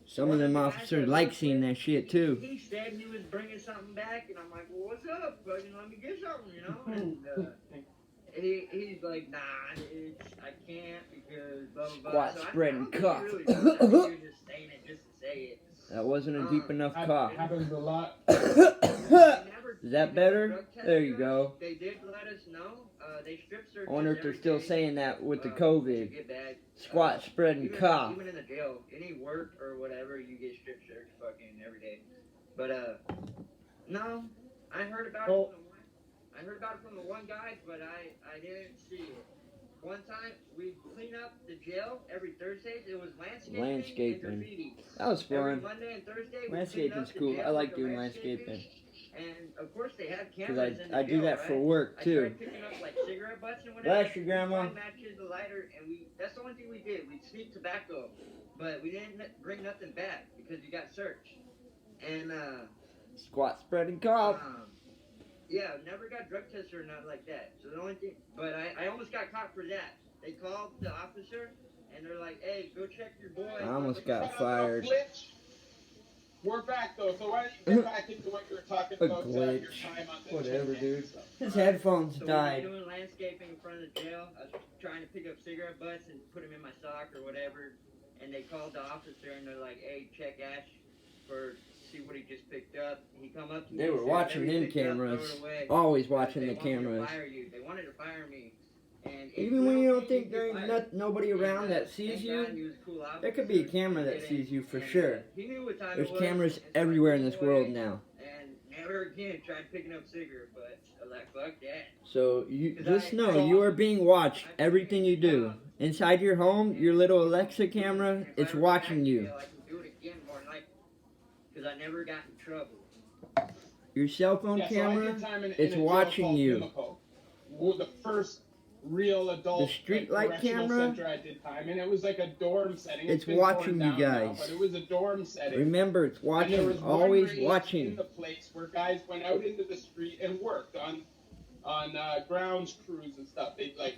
Some of them officers like seeing that shit too. He said he was bringing something back, and I'm like, well, what's up? Fucking let me get something, you know? And he's like, nah, I can't because blah, blah, blah. Squat, spread, and cough. Really you're just saying it just to say it. That wasn't a deep enough cough. Happens a lot. Is that better? There you go. They did let us know. They strip searched. I wonder if they're still saying that with the COVID. Squat, spread, and cough. Even in the jail, any work or whatever, you get strip searched fucking every day. But no, I heard about it. I heard about it from the one guy, but I didn't see it. One time, we clean up the jail every Thursday. It was landscaping. And graffiti. That was Every fun. Monday and Thursday, we Landscaping's clean up the cool. jail I like with the doing landscaping. And of course, they have Because cameras in the I do jail, that right? for work I too. started picking up like cigarette butts and whatever. Bless you, Grandma. One matches the lighter, and that's the only thing we did. We'd sneak tobacco, but we didn't bring nothing back because you got searched. And Squat, spread, and cough. yeah, never got drug tested or nothing like that. So the only thing, but I almost got caught for that. They called the officer, and they're like, "Hey, go check your boy." I almost got fired. We're back though, so why don't you get back into what you were talking about? Your glitch. time on the Whatever, gym dude. and stuff. His headphones So died. we were doing landscaping in front of the jail. I was trying to pick up cigarette butts and put them in my sock or whatever. And they called the officer and they're like, "Hey, check Ash for see what he just picked up." He come up to me. They were said, watching "Whatever you them picked up, cameras. throw it away." Always watching They the want me to cameras. fire you. They wanted to fire me. And if Even when you don't see, think get there ain't fired. nobody around that sees Thank God he you, was a cool there could be a officer. camera that He sees you for didn't. sure. He knew what time There's it was. cameras And so I everywhere in put this it world away. now. And never again tried picking up cigarette butts. I'm like, fuck that. So you just know you are being watched. Everything you do inside your home, your little Alexa camera, it's watching you. I can do it again more than because I never got in trouble. Your cell phone So I camera, did time in it's a jail watching called you. Pimlico. The first real adult The street light correctional camera, center I did time, and it was like a dorm setting. it's been watching torn you down now, guys. but it was a dorm setting. Remember, it's And there was watching, one always race in watching. the place where guys went out into the street and worked on grounds crews and stuff. They'd like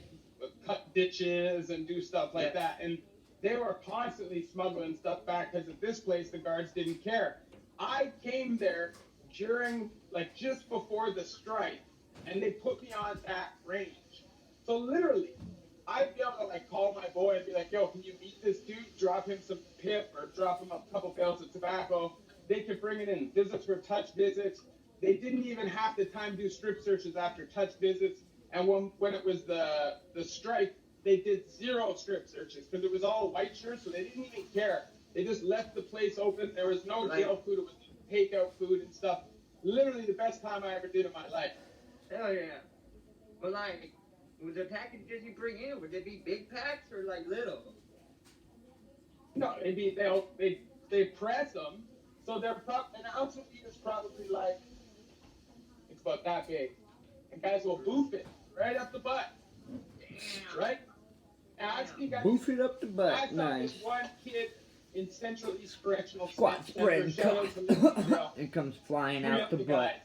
cut ditches and do stuff like that, and they were constantly smuggling stuff back because at this place the guards didn't care. I came there during just before the strike, and they put me on that range. So literally, I'd be able to call my boy and be like, "Yo, can you meet this dude? Drop him some pip or drop him a couple bales of tobacco." They could bring it in. Visits were touch visits. They didn't even have the time to do strip searches after touch visits. And when it was the strike, they did 0 strip searches because it was all white shirts, so they didn't even care. They just left the place open. There was no jail food. It was takeout food and stuff. Literally the best time I ever did in my life. Hell yeah. But was the packages you bring in, would they be big packs or little? No, they press them, so they're an ounce of meat is probably it's about that big, and guys will boof it right up the butt. Damn. Right? And I speak. Boof it up the I butt. saw Nice. this one kid in Central East Correctional Squat, Center, spread, and shout out cough. to Lindsay Bell. It comes flying Free out up the butt.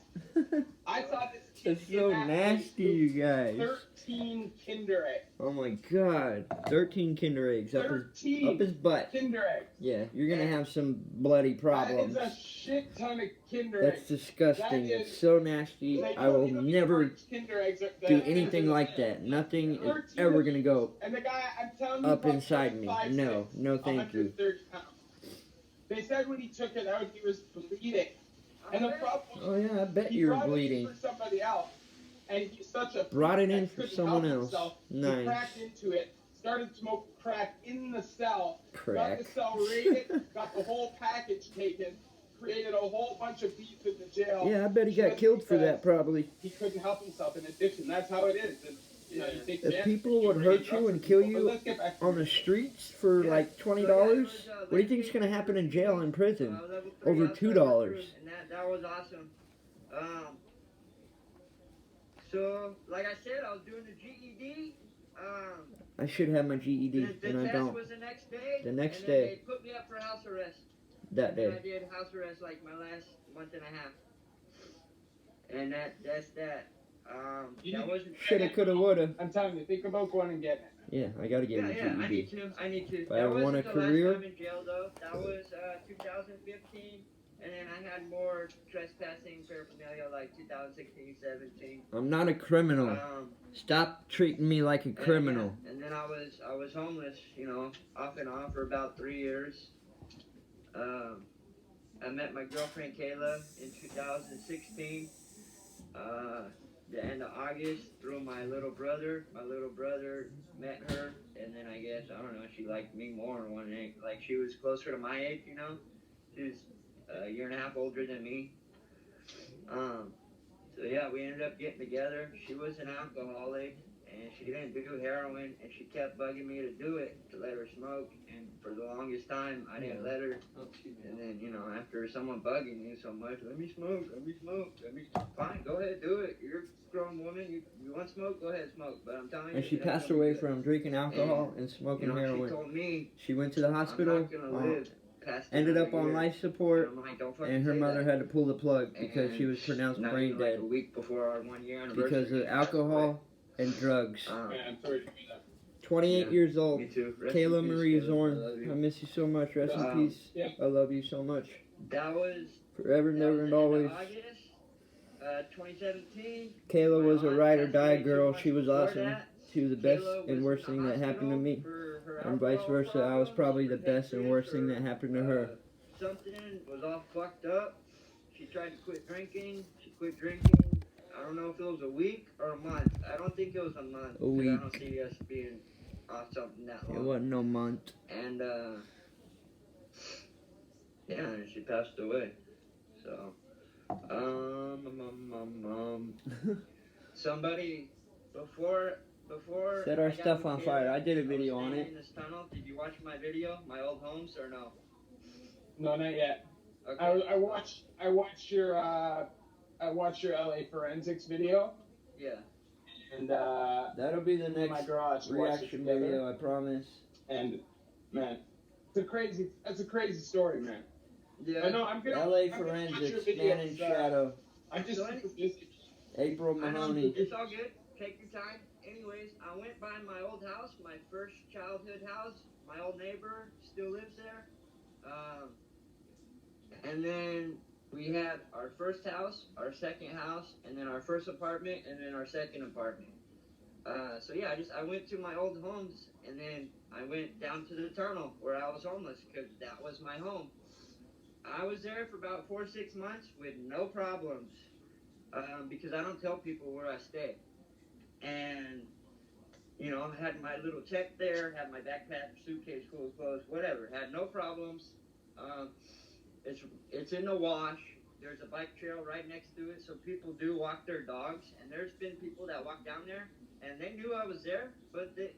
I I saw this kid It's so in that nasty, you guys. 13 Kinder eggs. Oh my god. 13 Kinder eggs up 13 his butt. Kinder eggs. Yeah, you're gonna have some bloody problems. That is a shit ton of Kinder That's eggs. disgusting. That It's so nasty. They I will put never Kinder eggs are, do anything like that. Nothing is ever gonna go and the guy, I'm telling you, up inside me. No, no thank you. 130 pounds. They said when he took it out, he was bleeding. And the problem was, Oh yeah, I bet he you're brought it bleeding. in for somebody else, and he's such a Brought it in that for couldn't someone help else. himself. Nice. He cracked into it, started smoking crack in the cell, Crack. got the cell raided, got the whole package taken, created a whole bunch of beef in the jail. Yeah, I bet he got just killed for because that probably. He couldn't help himself in addiction. That's how it is. And, you know, you take If chances, people would you hurt raise you drugs and for kill people. But you let's get back to on the streets for like $20, what do you think's gonna happen in jail and prison? Over $2. And that was awesome. So, like I said, I was doing the GED. I should have my GED, The and I test don't. was the next day. The next and then day. They put me up for house arrest. That And I day. did house arrest like my last month and a half. And that's that. That wasn't. Shoulda, coulda, woulda. I'm telling you, think about going and getting it. Yeah, I gotta get my Yeah, I need GED. to. I need to. If I That ever want a wasn't the career- last time in jail though. That was 2015, and then I had more trespassing paraphernalia like 2016, 17. I'm not a criminal. Stop treating me like a And, criminal. yeah, and then I was homeless, you know, off and on for about 3 years. I met my girlfriend Kayla in 2016. The end of August through my little brother. My little brother met her, and then I guess, I don't know, she liked me more or one thing. Like, she was closer to my age, you know? She was a year and a half older than me. So yeah, we ended up getting together. She was an alcoholic, and she didn't do heroin, and she kept bugging me to do it, to let her smoke, and for the longest time, I didn't let her. And then, you know, after someone bugging me so much, let me smoke, fine, go ahead, do it. You're a grown woman, you want to smoke, go ahead, smoke. But I'm telling you, And she it ain't passed gonna be away good. from drinking alcohol and You smoking know, heroin. she told me, She went to the hospital, I'm not gonna live past ended another up on year. life support, And I'm like, don't fucking and her say mother that. had to pull the plug because And she was pronounced not brain even like dead a week before our 1 year anniversary. because of she passed away. alcohol and drugs. Man, I'm sorry to hear that. 28 Yeah. years old. Me too. Rest in Kayla peace, Marie Kayla. I Zorn, love you. I miss you so much. Rest in peace. Yeah. I love you so much. That was Forever, that never, was and the end of always. August, 2017. Kayla My was a aunt ride or passed die away 2 girl. months She was before awesome. that. She was the best Kayla and was worst in thing the that happened to hospital me. for her And vice alcohol versa. I was problems, probably the for best and worst thing that or, happened to her. Something was all fucked up. She tried to quit drinking. She quit drinking. I don't know if it was a week or a month. I don't think it was a month. A 'cause week. I don't see us being off something that It long. wasn't no month. And yeah, and she passed away. So somebody before Set our I got stuff with on Kayla, fire. I did a was video on staying it. in this tunnel. Did you watch my video, my old homes, or no? No, not yet. Okay. I watched your LA forensics video, Yeah. and That'll be the in my next garage we watched it reaction together. video, I promise. And man, that's a crazy story, man. Yeah. I know I'm gonna LA I'm gonna watch your Forensics, videos, Man in Shadow, I'm just So super busy. April I know, Mahoney. it's all good. Take your time. Anyways, I went by my old house, my first childhood house. My old neighbor still lives there. And then we had our first house, our second house, and then our first apartment, and then our second apartment. So yeah, I went to my old homes, and then I went down to the tunnel where I was homeless because that was my home. I was there for about 4 or 6 months with no problems because I don't tell people where I stay. And, you know, I had my little check there, had my backpack, suitcase full of clothes, whatever. Had no problems. It's in the wash. There's a bike trail right next to it, so people do walk their dogs. And there's been people that walk down there, and they knew I was there, but it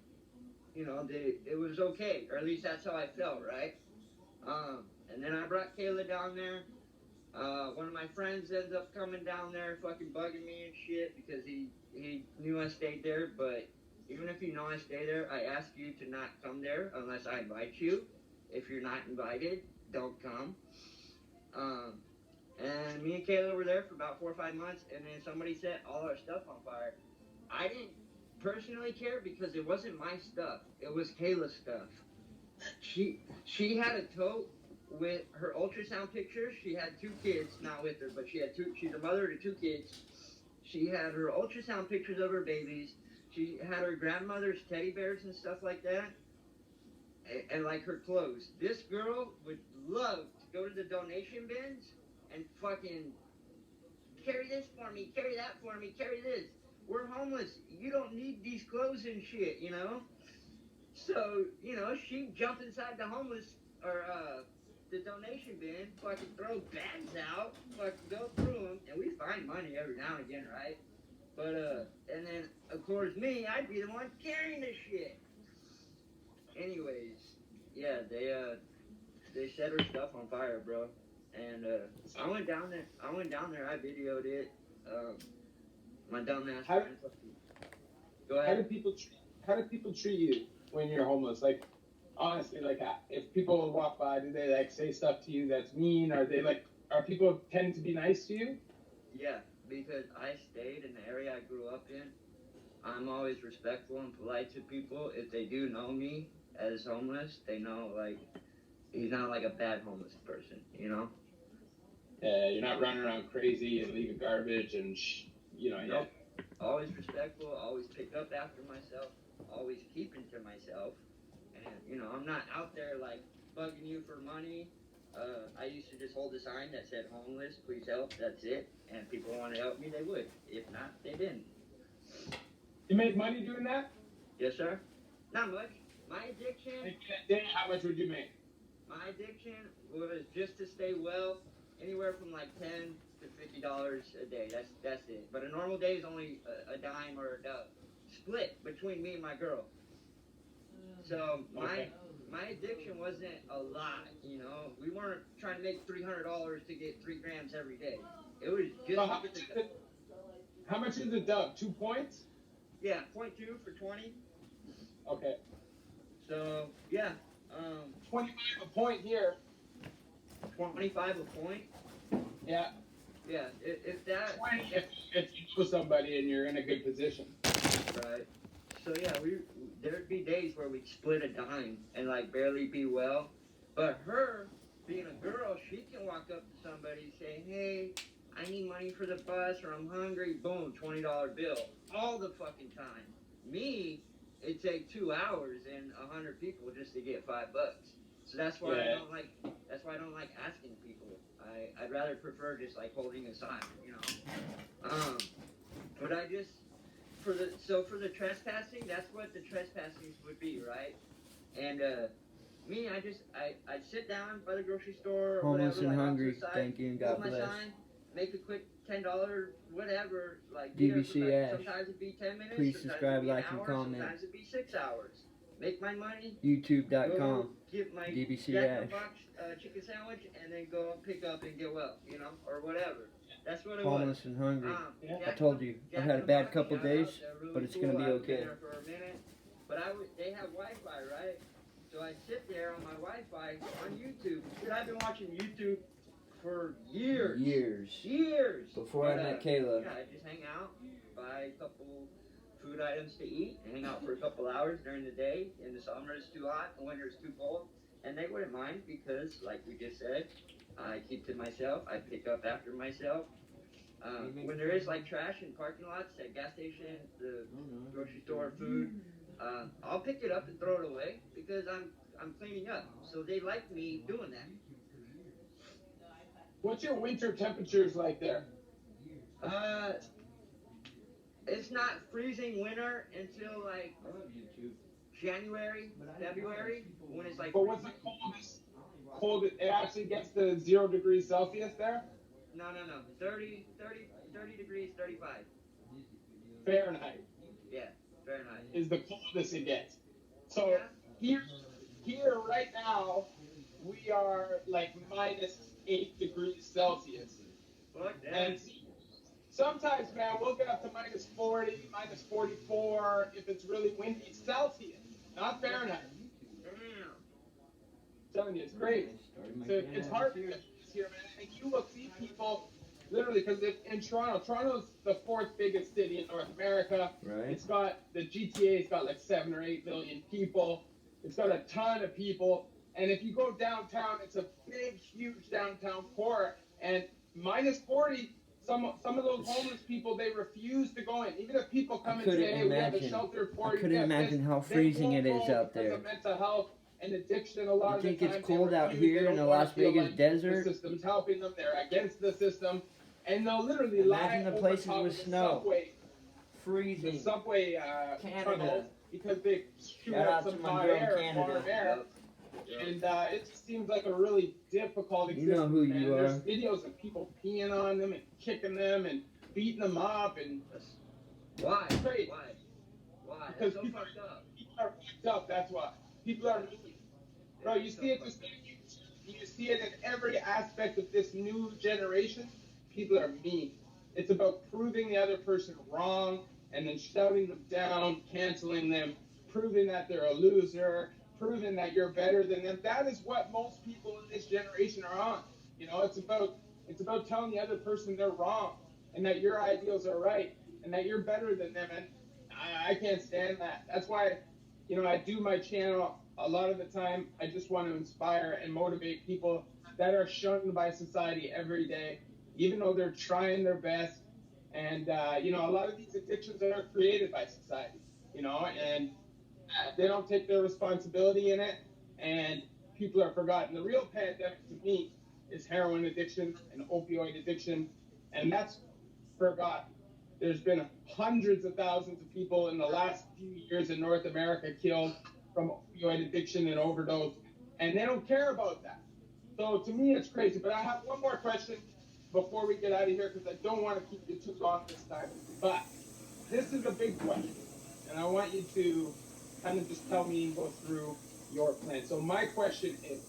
was okay, or at least that's how I felt, right? And then I brought Kayla down there. One of my friends ends up coming down there, fucking bugging me and shit because he knew I stayed there. But even if you know I stay there, I ask you to not come there unless I invite you. If you're not invited, don't come. And me and Kayla were there for about 4 or 5 months, and then somebody set all our stuff on fire. I didn't personally care because it wasn't my stuff. It was Kayla's stuff. She had a tote with her ultrasound pictures. She had 2 kids, not with her, but she had 2. She's a mother to 2 kids. She had her ultrasound pictures of her babies. She had her grandmother's teddy bears and stuff like that, and like her clothes. This girl would love to go to the donation bins and fucking carry this for me, carry that for me, carry this. We're homeless. You don't need these clothes and shit, you know? So, you know, she'd jump inside the homeless, or, the donation bin, fucking throw bags out, fucking go through them, and we find money every now and again, right? But, and then, of course, me, I'd be the one carrying the shit. Anyways, yeah, they set her stuff on fire, bro. And, I went down there, I videoed it, my dumbass friends. Go ahead. How do people treat you when you're homeless? Like, honestly, like, if people walk by, do they like say stuff to you that's mean? Are people tend to be nice to you? Yeah, because I stayed in the area I grew up in. I'm always respectful and polite to people. If they do know me as homeless, they know, like, he's not like a bad homeless person, you know? Yeah, you're not running around crazy and leaving garbage and you know. Nope. Always respectful, always pick up after myself, always keeping to myself. And, you know, I'm not out there, like, bugging you for money. I used to just hold a sign that said homeless, please help, that's it. And people want to help me, they would. If not, they didn't. You make money doing that? Yes, sir. Not much. My addiction... How much would you make? My addiction was just to stay well, anywhere from like $10 to $50 a day. That's it. But a normal day is only a dime or a dub, split between me and my girl. So my addiction wasn't a lot, you know. We weren't trying to make $300 to get 3 grams every day. It was just. So how much is a dub? 2 points? Yeah, 0.2 for 20. Okay. So yeah. 25 a point here. 25 a point? Yeah. Yeah, if that... 20 if you know somebody and you're in a good position. Right. So yeah, there'd be days where we'd split a dime and like barely be well. But her, being a girl, she can walk up to somebody and say, hey, I need money for the bus or I'm hungry. Boom, $20 bill. All the fucking time. Me, it'd take 2 hours and 100 people just to get $5. So that's why I don't like asking people. I'd rather prefer just like holding a sign, you know. But I just for the trespassing, that's what the trespassing would be, right? And me, I'd sit down by the grocery store or Homeless whatever, and like hungry. outside, Thank you and God hold my bless. sign, make a quick $10 whatever, like DBC.ASH. sometimes it'd be 10 minutes. Please sometimes subscribe, it'd be an like, and hour, comment. Sometimes it'd be 6 hours. Make my money. YouTube.com. Get my DBC.ASH. box chicken sandwich and then go pick up and get well, you know, or whatever. That's what it Homeless was. and hungry. Yeah. I told you, I've had a bad couple days, really but it's cool. gonna be I was okay. there for a minute, but they have Wi-Fi, right? So I'd sit there on my Wi-Fi on YouTube. Dude, I've been watching YouTube for years. Years. Before I met Kayla. Yeah, I just hang out, buy a couple food items to eat, and hang out for a couple hours during the day. In the summer it's too hot, in the winter it's too cold. And they wouldn't mind because, like we just said, I keep to myself, I pick up after myself. When there is like trash in parking lots at gas station, the grocery store, food, I'll pick it up and throw it away because I'm cleaning up. So they like me doing that. What's your winter temperatures like there? It's not freezing winter until like January, February, when it's like. But what's the coldest? It actually gets to 0 degrees Celsius there? No. 30 degrees, 35. Fahrenheit. Yeah, Fahrenheit. Is the coldest it gets. So here right now, we are like -8 degrees Celsius. Fuck that. And sometimes, man, we'll get up to -40, -44 if it's really windy. Celsius, not Fahrenheit. Damn. I'm telling you, it's crazy. So it's hard. streets here, man, and you will see people literally, because in Toronto's the fourth biggest city in North America. Right. It's got the GTA's got like 7 or 8 million people. It's got a ton of people, and if you go downtown, it's a big, huge downtown core, and minus 40. Some of those homeless people, they refuse to go in. Even if people come and say, hey, we have a shelter for you. I couldn't imagine how freezing it is out there. Because of mental health and addiction, a lot of the time. You think it's cold out here in the Las Vegas desert? The system's helping them. They're against the system. And they'll literally imagine lie the over places top with of snow. Subway, Freezing. the subway tunnels, because they shoot Shout out out some to my hot girl in air, Canada. warm air. And it just seems like a really difficult existence. You know who you are. There's videos of people peeing on them and kicking them and beating them up. And Why? Crazy. Why? Because That's so people fucked up. are fucked up, that's why. People are mean. Bro, you see it just you see it in every aspect of this new generation. People are mean. It's about proving the other person wrong and then shouting them down, canceling them, proving that they're a loser, proving that you're better than them. That is what most people in this generation are on. You know, it's about telling the other person they're wrong and that your ideals are right and that you're better than them. And I can't stand that. That's why, I do my channel a lot of the time. I just want to inspire and motivate people that are shunned by society every day, even though they're trying their best. And, a lot of these addictions are created by society, and they don't take their responsibility in it, and people are forgotten. The real pandemic to me is heroin addiction and opioid addiction, and that's forgotten. There's been hundreds of thousands of people in the last few years in North America killed from opioid addiction and overdose, and they don't care about that. So to me, it's crazy. But I have one more question before we get out of here, because I don't want to keep you too long this time. But this is a big question, and I want you to kind of just tell me and go through your plan. So my question is,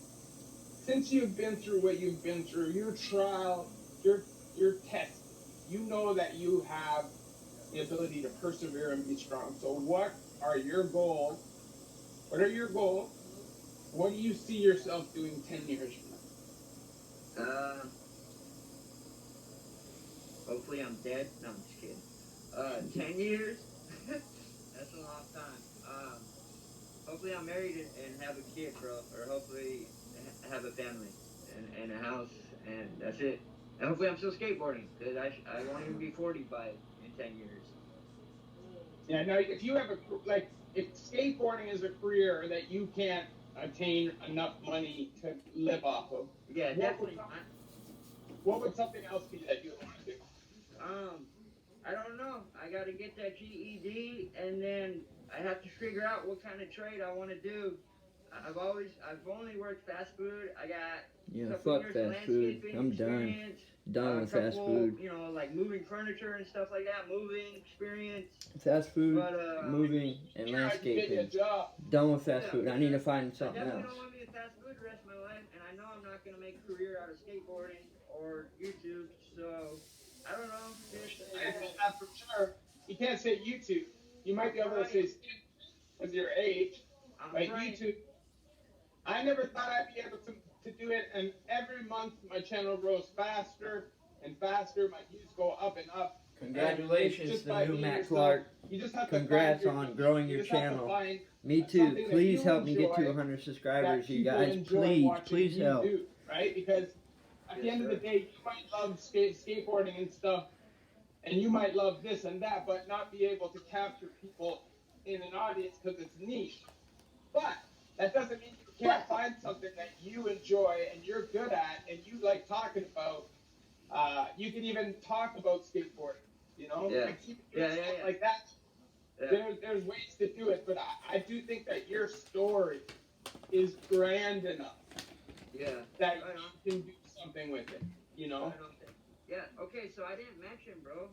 since you've been through what you've been through, your trial, your test, you know that you have the ability to persevere and be strong. So what are your goals? What are your goals? What do you see yourself doing 10 years from now? Hopefully I'm dead. No, I'm just kidding. 10 years? That's a long time. Hopefully I'm married and have a kid, bro. Or hopefully have a family and a house, and that's it. And hopefully I'm still skateboarding, because I won't even be 40 in 10 years. Yeah, now if you have if skateboarding is a career that you can't attain enough money to live off of, yeah, definitely. What would something else be that you want to do? I don't know. I got to get that GED, and then I have to figure out what kind of trade I want to do. I've only worked fast food. I got fuck fast food. I'm done with fast food. Like moving furniture and stuff like that. Moving experience. Fast food, moving, and landscaping. Done with fast food. I need to find something else. I definitely don't want to be a fast food the rest of my life, and I know I'm not going to make a career out of skateboarding or YouTube, so I don't know. That's for sure. You can't say YouTube. You might be able to say with your age, but YouTube. I never thought I'd be able to do it, and every month my channel grows faster and faster. My views go up and up. Congratulations to TheNewMattClark. Congrats on growing your channel. Me too. Please help me get to 100 subscribers, you guys. Please help. Right? Because at the end of the day, you might love skateboarding and stuff, and you might love this and that, but not be able to capture people in an audience because it's niche. But that doesn't mean you can't find something that you enjoy and you're good at and you like talking about. You can even talk about skateboarding, like that. Yeah. There's ways to do it, but I do think that your story is grand enough that you can do something with it, Yeah, okay, so I didn't mention, bro,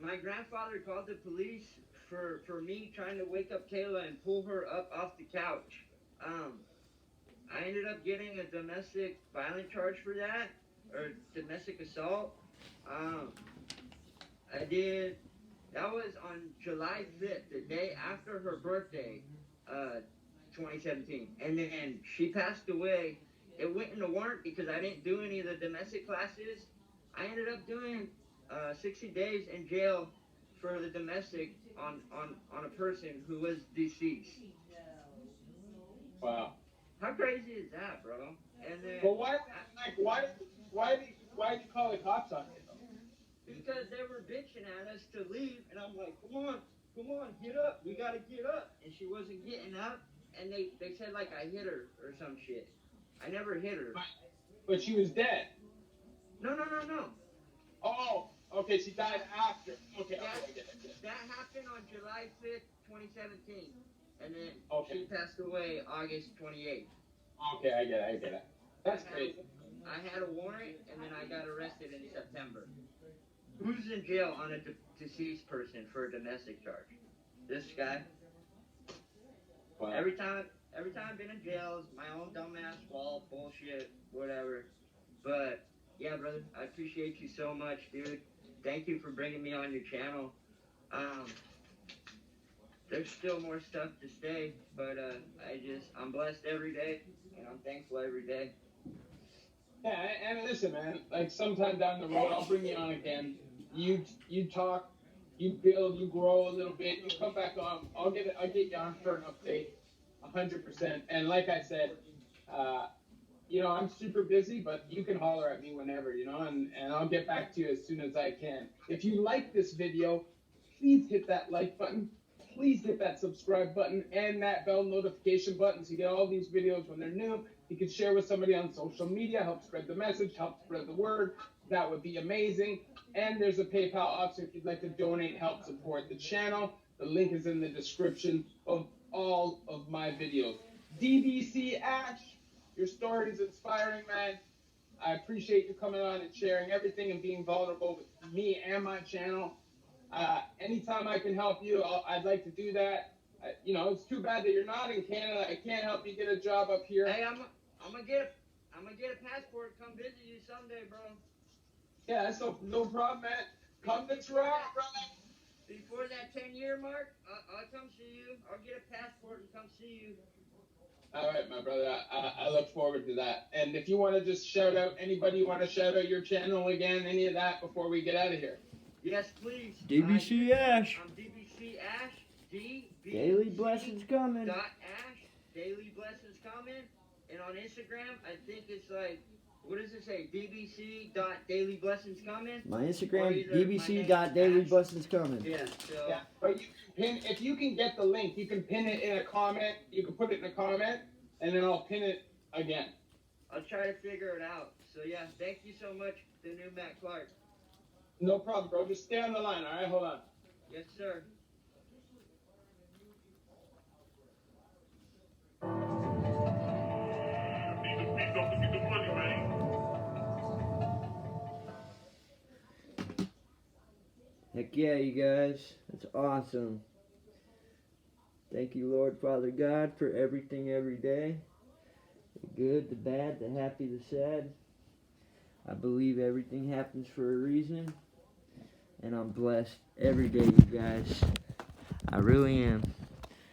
my grandfather called the police for me trying to wake up Kayla and pull her up off the couch. I ended up getting a domestic violence charge for that, or domestic assault. That was on July 5th, the day after her birthday, 2017. And then she passed away it went into warrant because I didn't do any of the domestic classes. I ended up doing 60 days in jail for the domestic on a person who was deceased. Wow. How crazy is that, bro? And then But why did you call the cops on you though? because they were bitching at us to leave, and I'm like, come on, get up, we gotta get up. And she wasn't getting up, and they said like I hit her or some shit. I never hit her. But she was dead. No. Oh, okay, she died after. Okay, That, I get it. that happened on July 5th, 2017. And then Okay. she passed away August 28th. Okay, I get it. That's crazy. I had a warrant, and then I got arrested in September. Who's in jail on a deceased person for a domestic charge? This guy. Wow. Every time I've been in jail, it's my own dumbass fault, bullshit, whatever. But yeah, brother, I appreciate you so much, dude. Thank you for bringing me on your channel. There's still more stuff to say, but I'm blessed every day, and I'm thankful every day. Yeah, and listen, man. Like sometime down the road, I'll bring you on again. You talk, you build, you grow a little bit. You come back on. I'll get you on for an update, 100%. And like I said, I'm super busy, but you can holler at me whenever, and I'll get back to you as soon as I can. If you like this video, please hit that like button. Please hit that subscribe button and that bell notification button so you get all these videos when they're new. You can share with somebody on social media, help spread the message, help spread the word. That would be amazing. And there's a PayPal option if you'd like to donate, help support the channel. The link is in the description of all of my videos. DBC.ASH, your story is inspiring, man. I appreciate you coming on and sharing everything and being vulnerable with me and my channel. Anytime I can help you, I'd like to do that. It's too bad that you're not in Canada. I can't help you get a job up here. Hey, I'm gonna get a passport. Come visit you someday, bro. Yeah, that's no problem, man. Come to THRU, brother. Before that 10-year mark, I'll come see you. I'll get a passport and come see you. All right, my brother. I look forward to that. And if you want to just shout out anybody, you want to shout out your channel again, any of that before we get out of here. Yes, please. DBC.ASH. I'm DBC.ASH. Daily blessings coming. .ASH. Daily blessings coming. And on Instagram, I think it's like, what does it say? DBC.daily blessings coming. My Instagram, DBC.daily blessings coming. Yeah. So. Yeah, but if you can get the link, you can pin it in a comment. You can put it in a comment, and then I'll pin it again. I'll try to figure it out. So yeah, thank you so much, TheNewMattClark. No problem, bro. Just stay on the line, all right? Hold on. Yes, sir. Heck yeah, you guys. That's awesome. Thank you, Lord, Father God, for everything every day. The good, the bad, the happy, the sad. I believe everything happens for a reason. And I'm blessed every day, you guys. I really am.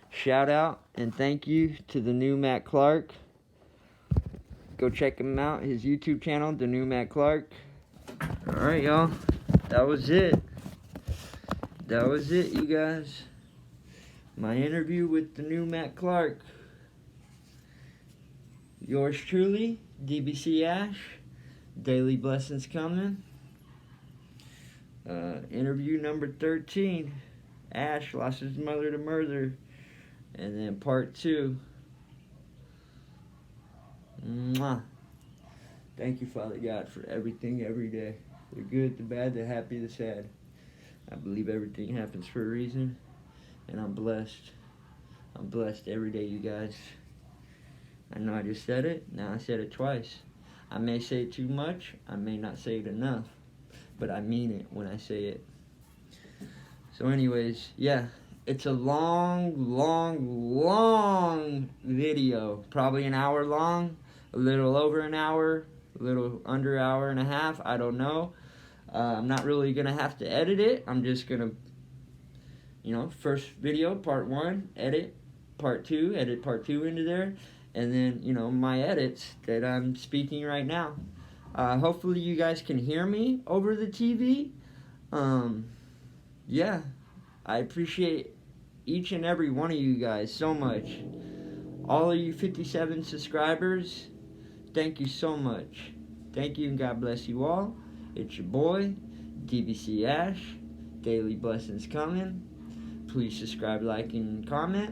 Shout out and thank you to TheNewMattClark. Go check him out, his YouTube channel, TheNewMattClark. Alright, y'all. That was it. That was it, you guys. My interview with TheNewMattClark. Yours truly, DBC.ASH. Daily blessings coming. Interview number 13. Ash lost his mother to murder. And then part 2. Mwah. Thank you, Father God, for everything every day. The good, the bad, the happy, the sad. I believe everything happens for a reason. And I'm blessed. I'm blessed every day, you guys. I know I just said it. Now I said it twice. I may say it too much. I may not say it enough. But I mean it when I say it. So anyways, yeah. It's a long video. Probably an hour long. A little over an hour. A little under an hour and a half. I don't know. I'm not really going to have to edit it. I'm just going to, first video, part 1, edit part 2 into there. and then, you know, my edits that I'm speaking right now. Hopefully you guys can hear me over the TV. Yeah, I appreciate each and every one of you guys so much. All of you 57 subscribers, thank you so much. Thank you and God bless you all. It's your boy, DBC.ASH. Daily blessings coming. Please subscribe, like, and comment.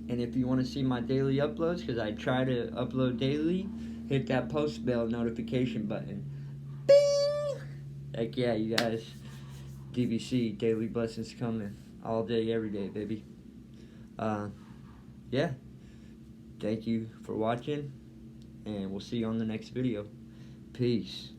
And if you want to see my daily uploads, because I try to upload daily, hit that post bell notification button. Bing! Heck yeah, you guys. DBC, daily blessings coming. All day, every day, baby. Yeah. Thank you for watching, and we'll see you on the next video. Peace.